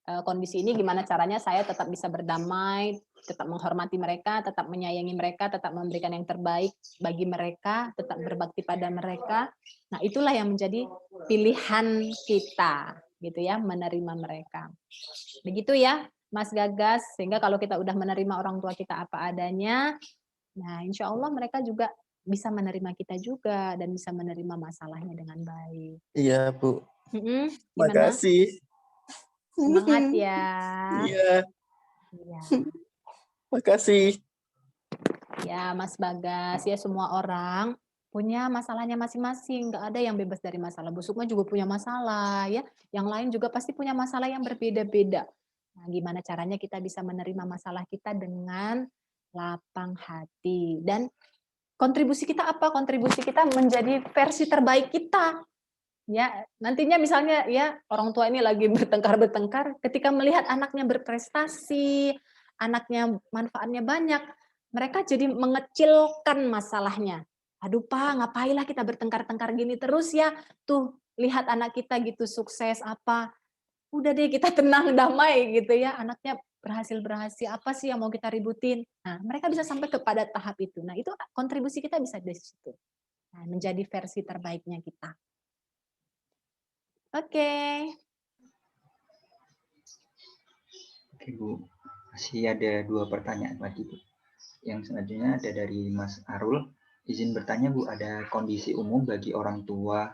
Speaker 2: kondisi ini, gimana caranya saya tetap bisa berdamai, tetap menghormati mereka, tetap menyayangi mereka, tetap memberikan yang terbaik bagi mereka, tetap berbakti pada mereka. Nah, itulah yang menjadi pilihan kita, gitu ya, menerima mereka. Begitu ya, Mas Gagas, sehingga kalau kita udah menerima orang tua kita apa adanya, nah insya Allah mereka juga bisa menerima kita juga dan bisa menerima masalahnya dengan baik.
Speaker 5: Iya, Bu.
Speaker 2: Gimana?
Speaker 5: Makasih.
Speaker 2: Semangat ya.
Speaker 5: Iya,
Speaker 2: Iya.
Speaker 5: makasih.
Speaker 2: Ya, Mas Bagas, ya semua orang punya masalahnya masing-masing. Nggak ada yang bebas dari masalah. Bu Sukma juga punya masalah, ya. Yang lain juga pasti punya masalah yang berbeda-beda. Nah, gimana caranya kita bisa menerima masalah kita dengan lapang hati. Dan kontribusi kita apa? Kontribusi kita menjadi versi terbaik kita. Ya, nantinya misalnya ya orang tua ini lagi bertengkar-bertengkar, ketika melihat anaknya berprestasi, anaknya manfaatnya banyak, mereka jadi mengecilkan masalahnya. Aduh Pak, ngapailah kita bertengkar-tengkar gini terus ya, tuh lihat anak kita gitu sukses apa, udah deh kita tenang damai gitu ya, anaknya berhasil apa sih yang mau kita ributin. Nah, mereka bisa sampai kepada tahap itu. Nah, itu kontribusi kita bisa dari situ. Nah, menjadi versi terbaiknya kita. Oke.
Speaker 1: Oke Bu, masih ada 2 pertanyaan lagi Bu. Yang selanjutnya ada dari Mas Arul. Izin bertanya Bu, ada kondisi umum bagi orang tua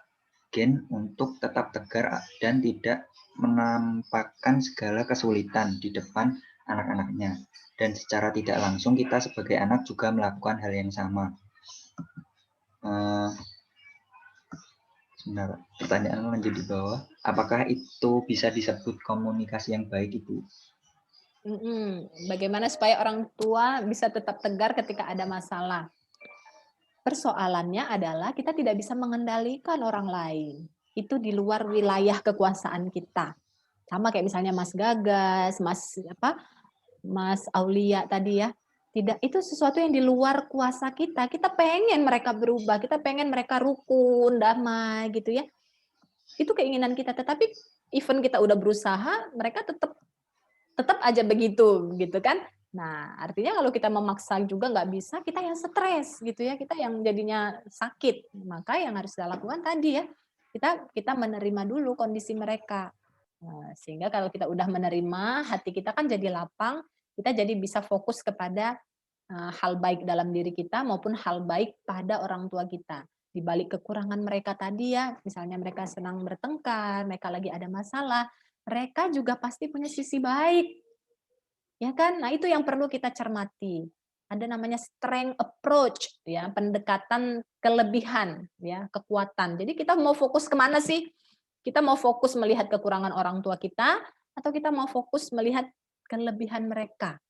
Speaker 1: gen untuk tetap tegar dan tidak menampakkan segala kesulitan di depan anak-anaknya. Dan secara tidak langsung kita sebagai anak juga melakukan hal yang sama. Sebentar, pertanyaan lanjut di bawah. Apakah itu bisa disebut komunikasi yang baik, Ibu?
Speaker 2: Bagaimana supaya orang tua bisa tetap tegar ketika ada masalah? Persoalannya adalah kita tidak bisa mengendalikan orang lain. Itu di luar wilayah kekuasaan kita. Sama kayak misalnya Mas Gagas, Mas Aulia tadi ya. Tidak, itu sesuatu yang di luar kuasa kita. Kita pengen mereka berubah, kita pengen mereka rukun, damai gitu ya. Itu keinginan kita, tetapi even kita udah berusaha, mereka tetap aja begitu gitu kan. Nah, artinya kalau kita memaksa juga nggak bisa, kita yang stres gitu ya, kita yang jadinya sakit. Maka yang harus kita lakukan tadi ya, kita menerima dulu kondisi mereka. Nah, sehingga kalau kita udah menerima, hati kita kan jadi lapang, kita jadi bisa fokus kepada hal baik dalam diri kita maupun hal baik pada orang tua kita. Di balik kekurangan mereka tadi ya, misalnya mereka senang bertengkar, mereka lagi ada masalah, mereka juga pasti punya sisi baik. Ya kan? Nah, itu yang perlu kita cermati. Ada namanya strength approach ya, pendekatan kelebihan ya, kekuatan. Jadi kita mau fokus kemana sih? Kita mau fokus melihat kekurangan orang tua kita atau kita mau fokus melihat kelebihan mereka?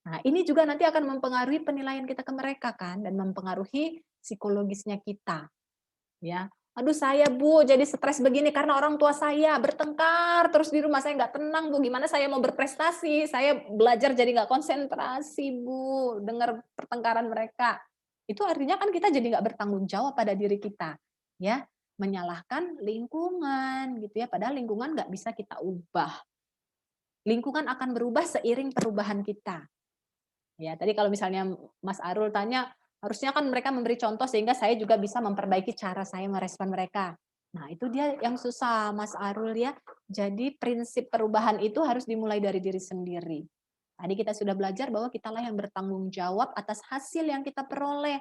Speaker 2: Nah, ini juga nanti akan mempengaruhi penilaian kita ke mereka kan dan mempengaruhi psikologisnya kita. Ya. Aduh saya Bu jadi stres begini karena orang tua saya bertengkar terus di rumah saya nggak tenang Bu. Gimana saya mau berprestasi? Saya belajar jadi nggak konsentrasi Bu. Dengar pertengkaran mereka. Itu artinya kan kita jadi nggak bertanggung jawab pada diri kita. Ya, menyalahkan lingkungan gitu ya. Padahal lingkungan nggak bisa kita ubah. Lingkungan akan berubah seiring perubahan kita. Ya, tadi kalau misalnya Mas Arul tanya, harusnya kan mereka memberi contoh sehingga saya juga bisa memperbaiki cara saya merespon mereka. Nah, itu dia yang susah, Mas Arul ya. Jadi prinsip perubahan itu harus dimulai dari diri sendiri. Tadi kita sudah belajar bahwa kitalah yang bertanggung jawab atas hasil yang kita peroleh.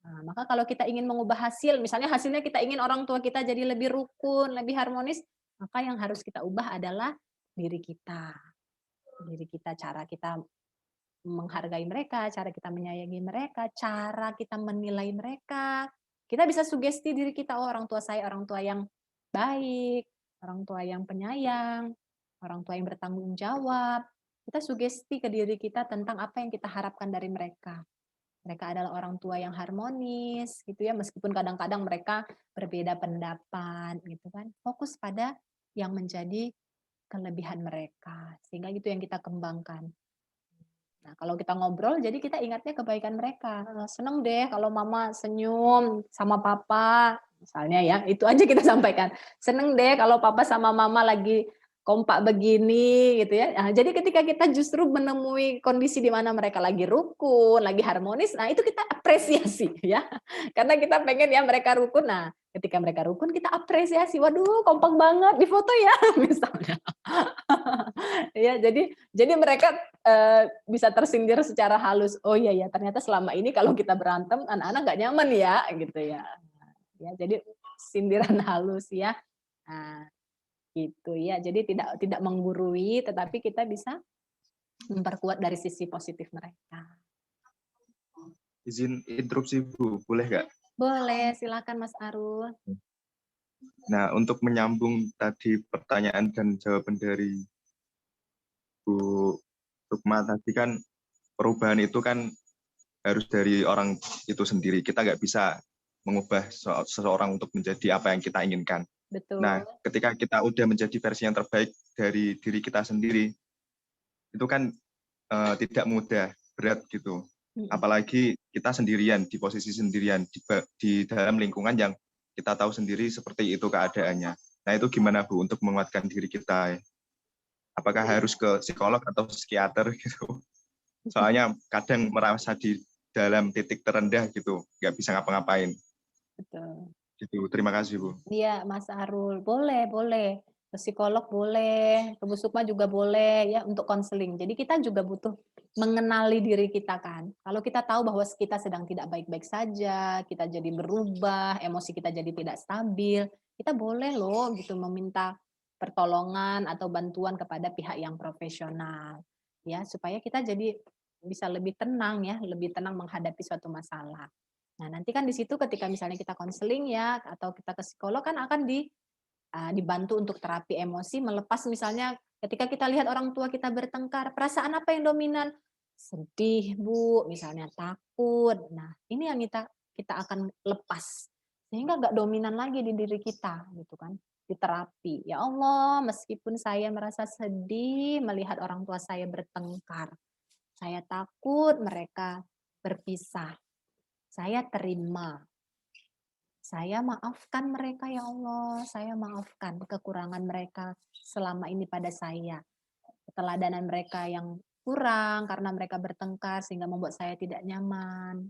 Speaker 2: Nah, maka kalau kita ingin mengubah hasil, misalnya hasilnya kita ingin orang tua kita jadi lebih rukun, lebih harmonis, maka yang harus kita ubah adalah diri kita. Diri kita, cara kita menghargai mereka, cara kita menyayangi mereka, cara kita menilai mereka. Kita bisa sugesti diri kita, oh orang tua saya orang tua yang baik, orang tua yang penyayang, orang tua yang bertanggung jawab. Kita sugesti ke diri kita tentang apa yang kita harapkan dari mereka. Mereka adalah orang tua yang harmonis, gitu ya, meskipun kadang-kadang mereka berbeda pendapat, gitu kan. Fokus pada yang menjadi kelebihan mereka, sehingga itu yang kita kembangkan. Nah, kalau kita ngobrol, jadi kita ingatnya kebaikan mereka. Seneng deh kalau mama senyum sama papa, misalnya ya, itu aja kita sampaikan. Seneng deh kalau papa sama mama lagi kompak begini, gitu ya. Nah, jadi ketika kita justru menemui kondisi di mana mereka lagi rukun, lagi harmonis, nah itu kita apresiasi ya. Karena kita pengen ya mereka rukun. Nah, ketika mereka rukun kita apresiasi. Waduh, kompak banget di foto ya, misalnya. Ya, jadi mereka bisa tersindir secara halus. Oh iya ya, ternyata selama ini kalau kita berantem anak-anak nggak nyaman ya, gitu ya. Ya, jadi sindiran halus ya. Nah, gitu ya. Jadi tidak menggurui, tetapi kita bisa memperkuat dari sisi positif mereka.
Speaker 6: Izin interupsi Bu, boleh nggak?
Speaker 2: Boleh, silakan Mas Arul.
Speaker 6: Nah, untuk menyambung tadi pertanyaan dan jawaban dari Bu Sukma tadi kan, perubahan itu kan harus dari orang itu sendiri. Kita nggak bisa mengubah seseorang untuk menjadi apa yang kita inginkan.
Speaker 2: Betul.
Speaker 6: Nah, ketika kita udah menjadi versi yang terbaik dari diri kita sendiri, itu kan tidak mudah, berat gitu. Apalagi kita sendirian, di posisi sendirian, di dalam lingkungan yang kita tahu sendiri seperti itu keadaannya. Nah, itu gimana Bu untuk menguatkan diri kita? Apakah harus ke psikolog atau psikiater gitu? Soalnya kadang merasa di dalam titik terendah gitu, nggak bisa ngapa-ngapain.
Speaker 2: Betul.
Speaker 6: Gitu. Terima kasih Bu.
Speaker 2: Iya, Mas Arul, boleh. Ke psikolog boleh, ke Bu Sukma juga boleh ya untuk konseling. Jadi kita juga butuh mengenali diri kita kan. Kalau kita tahu bahwa kita sedang tidak baik-baik saja, kita jadi berubah, emosi kita jadi tidak stabil, kita boleh loh gitu meminta pertolongan atau bantuan kepada pihak yang profesional ya, supaya kita jadi bisa lebih tenang ya, lebih tenang menghadapi suatu masalah. Nah, nanti kan di situ ketika misalnya kita konseling ya atau kita ke psikolog kan akan dibantu untuk terapi emosi, melepas misalnya ketika kita lihat orang tua kita bertengkar, perasaan apa yang dominan? Sedih, Bu, misalnya takut. Nah, ini yang kita akan lepas sehingga nggak dominan lagi di diri kita gitu kan. Di terapi. Ya Allah, meskipun saya merasa sedih melihat orang tua saya bertengkar. Saya takut mereka berpisah. Saya terima. Saya maafkan mereka ya Allah, saya maafkan kekurangan mereka selama ini pada saya. Keteladanan mereka yang kurang karena mereka bertengkar sehingga membuat saya tidak nyaman.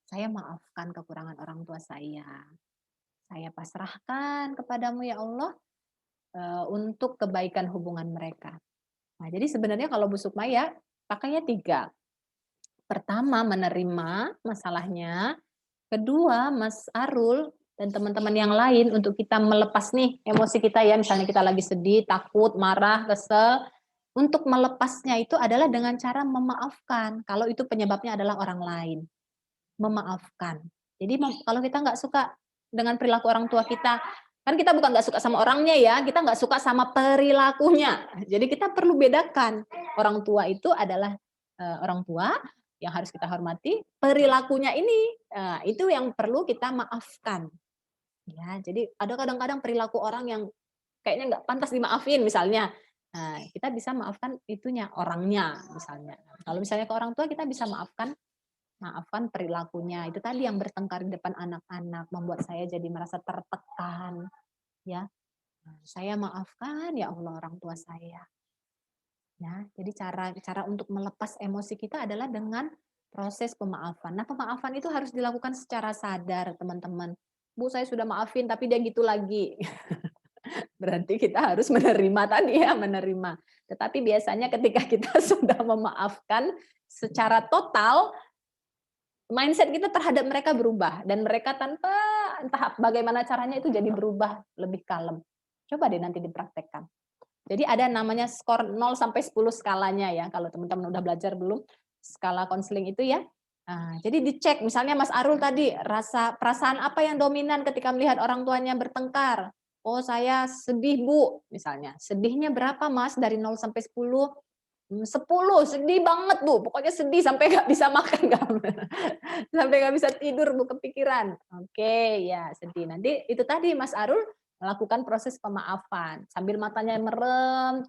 Speaker 2: Saya maafkan kekurangan orang tua saya. Saya pasrahkan kepadamu ya Allah untuk kebaikan hubungan mereka. Nah, jadi sebenarnya kalau Bu Sukma ya pakainya 3. Pertama, menerima masalahnya. Kedua, Mas Arul dan teman-teman yang lain untuk kita melepas nih emosi kita ya, misalnya kita lagi sedih, takut, marah, kesel, untuk melepasnya itu adalah dengan cara memaafkan. Kalau itu penyebabnya adalah orang lain, memaafkan. Jadi kalau kita nggak suka dengan perilaku orang tua kita, kan kita bukan nggak suka sama orangnya ya, kita nggak suka sama perilakunya. Jadi kita perlu bedakan orang tua itu adalah orang tua yang harus kita hormati, perilakunya ini itu yang perlu kita maafkan. Ya, jadi ada kadang-kadang perilaku orang yang kayaknya nggak pantas dimaafin misalnya. Nah, kita bisa maafkan itunya orangnya misalnya. Kalau misalnya ke orang tua kita bisa maafkan perilakunya. Itu tadi yang bertengkar di depan anak-anak membuat saya jadi merasa tertekan. Ya, saya maafkan ya Allah orang tua saya. Ya, jadi cara untuk melepas emosi kita adalah dengan proses pemaafan. Nah, pemaafan itu harus dilakukan secara sadar, teman-teman. Bu, saya sudah maafin, tapi dia gitu lagi. Berarti kita harus menerima tadi ya, menerima. Tetapi biasanya ketika kita sudah memaafkan secara total, mindset kita terhadap mereka berubah. Dan mereka tanpa entah bagaimana caranya itu jadi berubah, lebih kalem. Coba deh nanti dipraktekkan. Jadi ada namanya skor 0 sampai 10 skalanya ya. Kalau teman-teman udah belajar belum skala konseling itu ya. Nah, jadi dicek misalnya Mas Arul tadi perasaan apa yang dominan ketika melihat orang tuanya bertengkar? Oh, saya sedih, Bu, misalnya. Sedihnya berapa, Mas? Dari 0 sampai 10? 10, sedih banget, Bu. Pokoknya sedih sampai nggak bisa makan, sampai nggak bisa tidur, Bu, kepikiran. Oke, ya sedih. Nanti itu tadi Mas Arul melakukan proses pemaafan. Sambil matanya merem,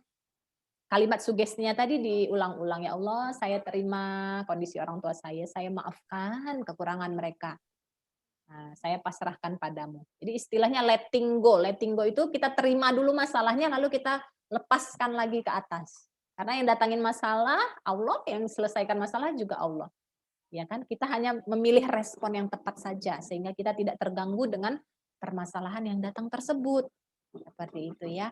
Speaker 2: kalimat sugestinya tadi diulang-ulang. Ya Allah, saya terima kondisi orang tua saya maafkan kekurangan mereka. Nah, saya pasrahkan padamu. Jadi istilahnya letting go. Letting go itu kita terima dulu masalahnya, lalu kita lepaskan lagi ke atas. Karena yang datangin masalah Allah, yang selesaikan masalah juga Allah. Ya kan? Kita hanya memilih respon yang tepat saja sehingga kita tidak terganggu dengan permasalahan yang datang tersebut. Seperti itu ya.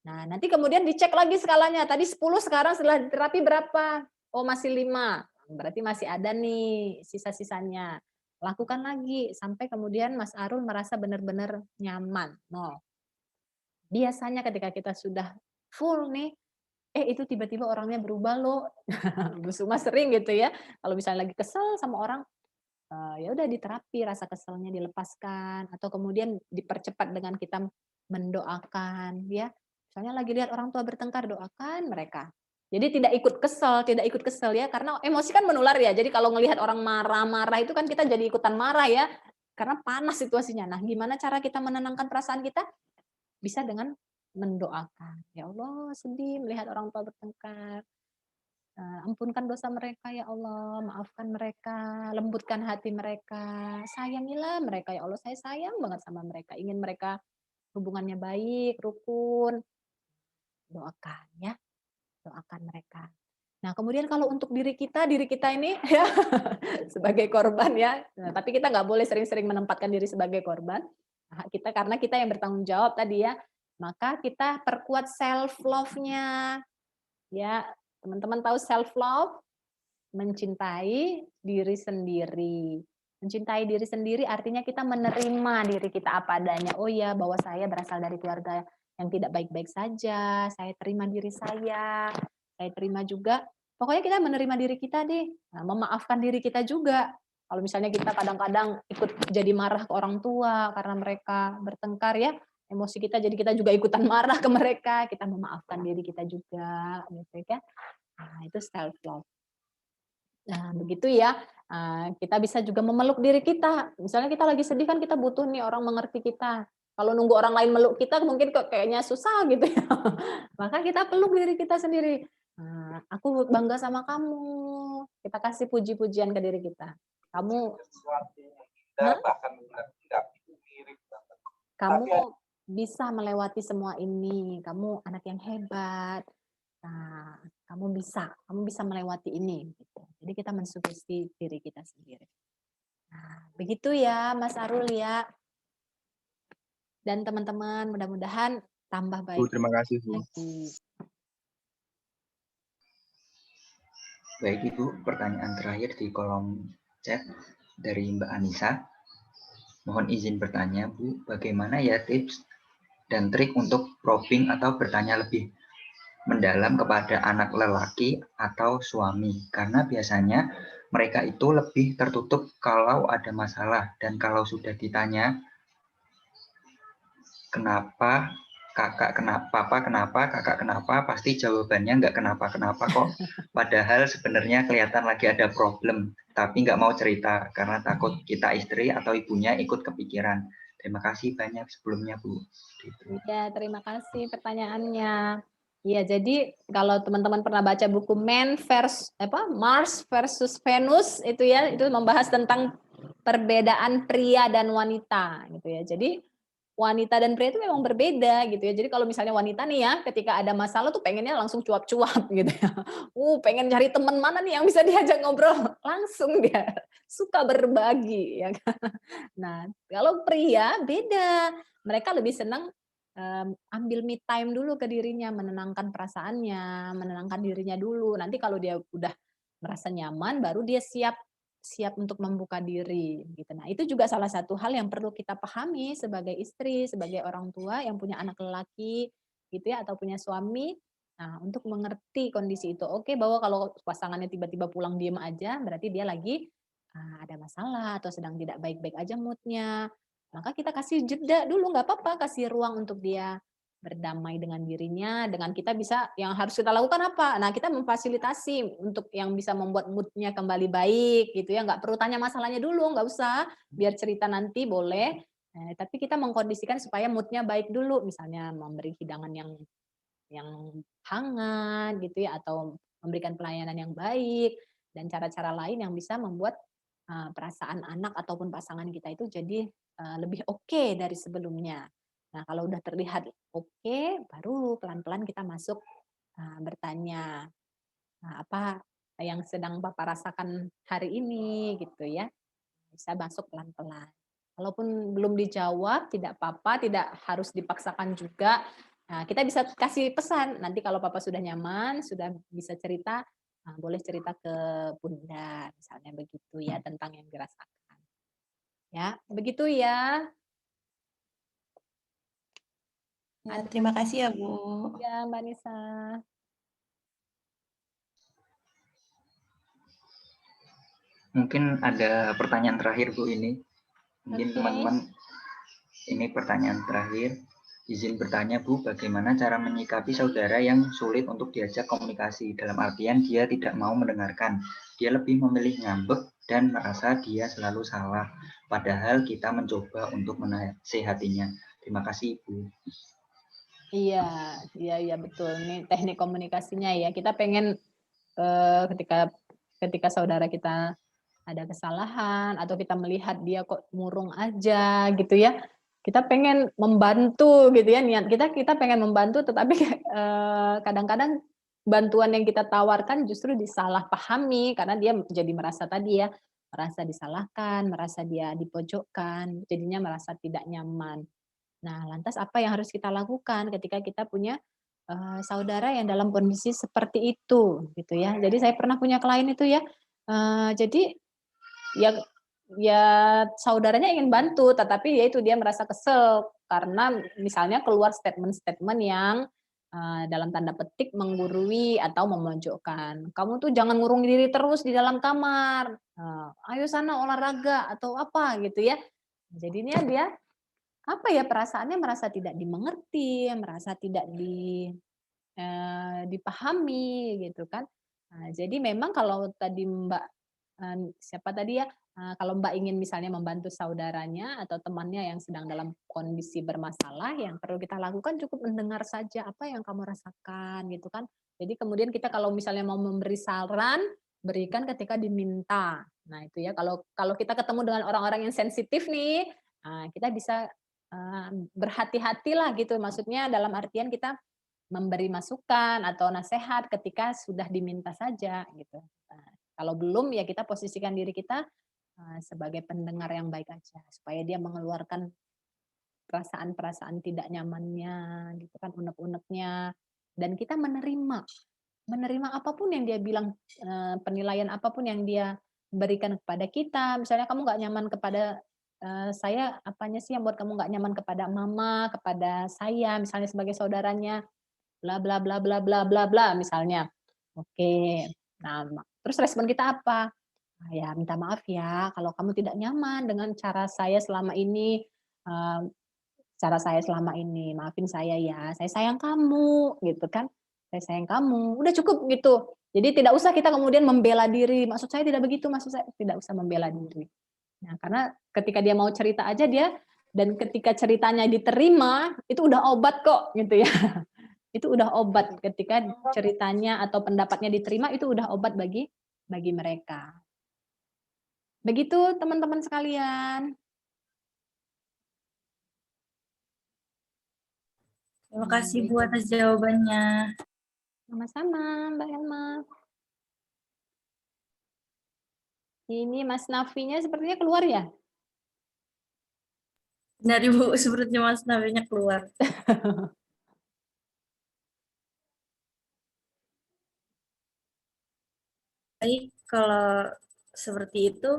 Speaker 2: Nah, nanti kemudian dicek lagi skalanya. Tadi 10, sekarang setelah terapi berapa? Oh, masih 5. Berarti masih ada nih sisa-sisanya. Lakukan lagi sampai kemudian Mas Arul merasa benar-benar nyaman. No. Biasanya ketika kita sudah full nih, itu tiba-tiba orangnya berubah loh. Bu Suma sering gitu ya. Kalau misalnya lagi kesel sama orang, ya udah diterapi rasa keselnya dilepaskan atau kemudian dipercepat dengan kita mendoakan ya. Misalnya lagi lihat orang tua bertengkar, doakan mereka. Jadi tidak ikut kesel ya karena emosi kan menular ya. Jadi kalau ngelihat orang marah-marah itu kan kita jadi ikutan marah ya. Karena panas situasinya. Nah, gimana cara kita menenangkan perasaan kita? Bisa dengan mendoakan. Ya Allah, sedih melihat orang tua bertengkar. Ampunkan dosa mereka ya Allah, maafkan mereka, lembutkan hati mereka, sayangilah mereka ya Allah, saya sayang banget sama mereka, ingin mereka hubungannya baik, rukun, doakan ya, doakan mereka. Nah kemudian kalau untuk diri kita ini ya sebagai korban ya, nah, tapi kita nggak boleh sering-sering menempatkan diri sebagai korban, nah, karena kita yang bertanggung jawab tadi ya, maka kita perkuat self love-nya, ya teman-teman tahu self love? Mencintai diri sendiri. Mencintai diri sendiri artinya kita menerima diri kita apa adanya. Oh ya, bahwa saya berasal dari keluarga yang tidak baik-baik saja. Saya terima diri saya. Saya terima juga. Pokoknya kita menerima diri kita deh. Nah, memaafkan diri kita juga. Kalau misalnya kita kadang-kadang ikut jadi marah ke orang tua karena mereka bertengkar ya, emosi kita jadi kita juga ikutan marah ke mereka. Kita memaafkan diri kita juga, gitu ya. Nah, itu self love. Nah, begitu ya. Kita bisa juga memeluk diri kita. Misalnya kita lagi sedih kan kita butuh nih orang mengerti kita. Kalau nunggu orang lain meluk kita mungkin kayaknya susah gitu ya. Maka kita peluk diri kita sendiri. Aku bangga sama kamu. Kita kasih puji-pujian ke diri kita. Kamu kamu bisa melewati semua ini. Kamu anak yang hebat. Nah, kamu bisa melewati ini. Gitu. Jadi kita mensugesti diri kita sendiri. Nah, begitu ya, Mas Arul ya. Dan teman-teman, mudah-mudahan tambah baik.
Speaker 6: Bu, terima kasih, Bu.
Speaker 1: Baik, Ibu, pertanyaan terakhir di kolom chat dari Mbak Anissa. Mohon izin bertanya, Bu, bagaimana ya tips dan trik untuk probing atau bertanya lebih mendalam kepada anak lelaki atau suami, karena biasanya mereka itu lebih tertutup kalau ada masalah, dan kalau sudah ditanya kenapa kakak kenapa, papa kenapa, kakak kenapa, pasti jawabannya nggak kenapa-kenapa kok, padahal sebenarnya kelihatan lagi ada problem tapi nggak mau cerita karena takut kita istri atau ibunya ikut kepikiran. Terima kasih banyak sebelumnya, Bu. Gitu.
Speaker 2: Ya, terima kasih pertanyaannya. Ya, jadi kalau teman-teman pernah baca buku Mars versus Venus itu ya, itu membahas tentang perbedaan pria dan wanita gitu ya. Jadi wanita dan pria itu memang berbeda gitu ya. Jadi kalau misalnya wanita nih ya, ketika ada masalah tuh pengennya langsung cuap-cuap gitu ya. Pengen cari teman mana nih yang bisa diajak ngobrol, langsung dia suka berbagi ya kan. Nah, kalau pria beda. Mereka lebih senang ambil me time dulu ke dirinya, menenangkan perasaannya, menenangkan dirinya dulu. Nanti kalau dia udah merasa nyaman, baru dia siap untuk membuka diri gitu. Nah, itu juga salah satu hal yang perlu kita pahami sebagai istri, sebagai orang tua yang punya anak lelaki gitu ya atau punya suami. Nah, untuk mengerti kondisi itu. Oke, bahwa kalau pasangannya tiba-tiba pulang diem aja, berarti dia lagi ada masalah atau sedang tidak baik-baik aja moodnya. maka kita kasih jeda dulu, nggak apa-apa, kasih ruang untuk dia berdamai dengan dirinya, dengan kita bisa, yang harus kita lakukan apa? Nah, kita memfasilitasi untuk yang bisa membuat mood-nya kembali baik, gitu ya, nggak perlu tanya masalahnya dulu, nggak usah, biar cerita nanti boleh, tapi kita mengkondisikan supaya mood-nya baik dulu, misalnya memberi hidangan yang hangat, gitu ya, atau memberikan pelayanan yang baik, dan cara-cara lain yang bisa membuat perasaan anak ataupun pasangan kita itu jadi lebih oke dari sebelumnya. Nah, kalau udah terlihat oke, baru pelan-pelan kita masuk bertanya, apa yang sedang Bapak rasakan hari ini gitu ya. Bisa masuk pelan-pelan. Walaupun belum dijawab, tidak apa-apa, tidak harus dipaksakan juga. Nah, kita bisa kasih pesan, nanti kalau Papa sudah nyaman, sudah bisa cerita, boleh cerita ke Bunda, misalnya begitu ya, tentang yang dirasakan. Ya, begitu ya.
Speaker 7: Ya, terima kasih ya, Bu.
Speaker 2: Ya, Mbak Nisa.
Speaker 1: Mungkin ada pertanyaan terakhir Bu ini. Mungkin teman-teman, ini pertanyaan terakhir. Izin bertanya Bu, bagaimana cara menyikapi saudara yang sulit untuk diajak komunikasi? Dalam artian dia tidak mau mendengarkan. Dia lebih memilih ngambek dan merasa dia selalu salah. Padahal kita mencoba untuk menasehatinya. Terima kasih Ibu.
Speaker 2: Iya betul. Ini teknik komunikasinya ya. Kita pengen ketika saudara kita ada kesalahan atau kita melihat dia kok murung aja gitu ya. Kita pengen membantu gitu ya, niat kita pengen membantu, tetapi kadang-kadang bantuan yang kita tawarkan justru disalahpahami karena dia jadi merasa tadi ya, merasa disalahkan, merasa dia dipojokkan, jadinya merasa tidak nyaman. Nah, lantas apa yang harus kita lakukan ketika kita punya saudara yang dalam kondisi seperti itu, gitu ya. Jadi saya pernah punya klien itu ya, jadi ya saudaranya ingin bantu, tetapi ya itu dia merasa kesel karena misalnya keluar statement-statement yang dalam tanda petik menggurui atau memojokkan. Kamu tuh jangan ngurung diri terus di dalam kamar, ayo sana olahraga atau apa gitu ya. Jadinya dia apa ya, perasaannya merasa tidak dimengerti, merasa tidak dipahami gitu kan. Nah, jadi memang kalau tadi Mbak, siapa tadi ya, kalau Mbak ingin misalnya membantu saudaranya atau temannya yang sedang dalam kondisi bermasalah, yang perlu kita lakukan cukup mendengar saja apa yang kamu rasakan gitu kan. Jadi kemudian kita kalau misalnya mau memberi saran, berikan ketika diminta. Nah itu ya, kalau kita ketemu dengan orang-orang yang sensitif nih, kita bisa berhati-hatilah gitu, maksudnya dalam artian kita memberi masukan atau nasihat ketika sudah diminta saja gitu. Nah, kalau belum ya kita posisikan diri kita sebagai pendengar yang baik aja supaya dia mengeluarkan perasaan-perasaan tidak nyamannya gitu kan, unek-uneknya, dan kita menerima apapun yang dia bilang, penilaian apapun yang dia berikan kepada kita. Misalnya kamu nggak nyaman kepada saya, apanya sih yang buat kamu nggak nyaman kepada mama, kepada saya, misalnya sebagai saudaranya, bla bla bla bla bla bla bla, misalnya. Oke. Nah, terus respon kita apa? Ya minta maaf ya kalau kamu tidak nyaman dengan cara saya selama ini, maafin saya ya, saya sayang kamu, gitu kan. Saya sayang kamu, udah cukup gitu. Jadi tidak usah kita kemudian membela diri, maksud saya tidak begitu, maksud saya tidak usah membela diri. Nah, karena ketika dia mau cerita aja dia, dan ketika ceritanya diterima, itu udah obat kok, gitu ya. Itu udah obat ketika ceritanya atau pendapatnya diterima, itu udah obat bagi mereka. Begitu teman-teman sekalian.
Speaker 7: Terima kasih Bu atas jawabannya.
Speaker 2: Sama-sama Mbak Elma. Ini Mas Nafinya sepertinya keluar ya?
Speaker 7: Benar Ibu, sepertinya Mas Nafinya keluar. Baik, kalau seperti itu,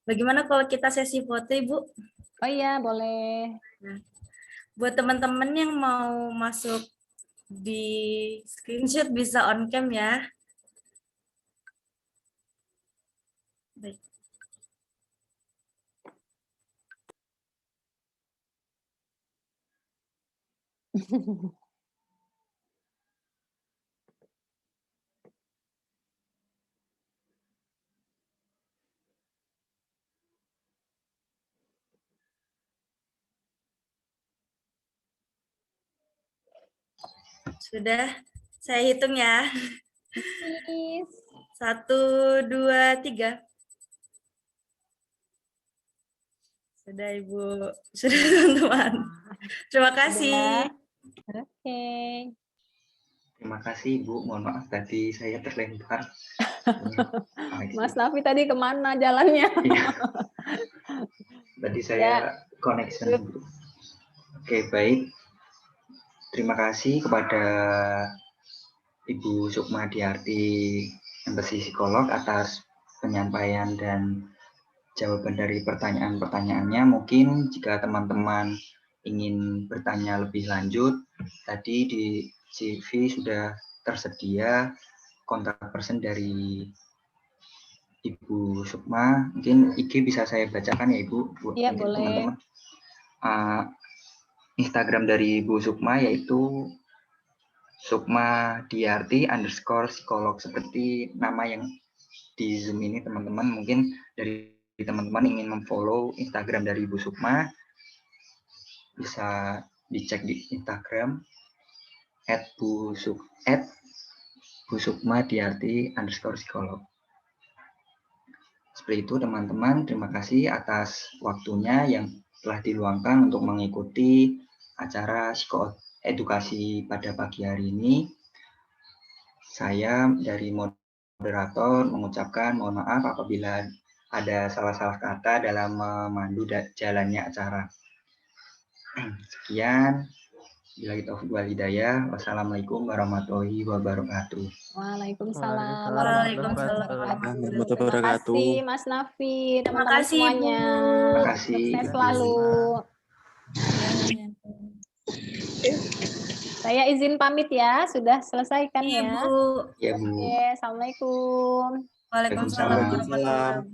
Speaker 7: bagaimana kalau kita sesi foto Ibu?
Speaker 2: Oh iya, boleh.
Speaker 7: Nah, buat teman-teman yang mau masuk di screenshot bisa on cam ya. Baik. Sudah, saya hitung ya.
Speaker 2: Miss.
Speaker 7: 1, 2, 3. Sudah Ibu, sudah teman-teman. Terima kasih.
Speaker 2: Oke.
Speaker 1: Terima kasih Bu, mohon maaf tadi saya terlempar.
Speaker 2: Mas Nafi tadi kemana jalannya?
Speaker 1: Iya. Tadi saya connection. Oke, baik. Terima kasih kepada Ibu Sukma Diarti, Embassy Psikolog, atas penyampaian dan jawaban dari pertanyaan-pertanyaannya. Mungkin jika teman-teman ingin bertanya lebih lanjut, tadi di CV sudah tersedia kontak person dari Ibu Sukma. Mungkin IG bisa saya bacakan ya Ibu,
Speaker 2: Iya,
Speaker 1: untuk
Speaker 2: boleh.
Speaker 1: teman-teman. Instagram dari Ibu Sukma yaitu Sukma Diarti _psikolog, seperti nama yang di Zoom ini teman-teman. Mungkin dari teman-teman ingin memfollow Instagram dari Ibu Sukma, bisa dicek di Instagram @busukma Diarti _psikolog. Seperti itu teman-teman, terima kasih atas waktunya yang telah diluangkan untuk mengikuti acara psikoedukasi pada pagi hari ini. Saya dari moderator mengucapkan mohon maaf apabila ada salah-salah kata dalam memandu jalannya acara. Sekian. Billahi taufiq wal hidayah. Wassalamualaikum warahmatullahi wabarakatuh.
Speaker 2: Waalaikumsalam
Speaker 7: Waalaikumsalam
Speaker 2: warahmatullahi
Speaker 5: warahmatullahi
Speaker 2: Terima
Speaker 5: wabarakatuh.
Speaker 2: kasih Mas Nafi,
Speaker 7: Terima
Speaker 2: teman-teman
Speaker 7: kasih, Ibu.
Speaker 2: semuanya.
Speaker 1: Terima kasih.
Speaker 2: Sukses
Speaker 1: Ibu.
Speaker 2: selalu. Saya izin pamit ya, sudah selesaikan
Speaker 7: Iya,
Speaker 2: ya.
Speaker 7: Bu.
Speaker 1: Ya Bu.
Speaker 2: Oke, Assalamualaikum.
Speaker 7: Waalaikumsalam warahmatullahi wabarakatuh.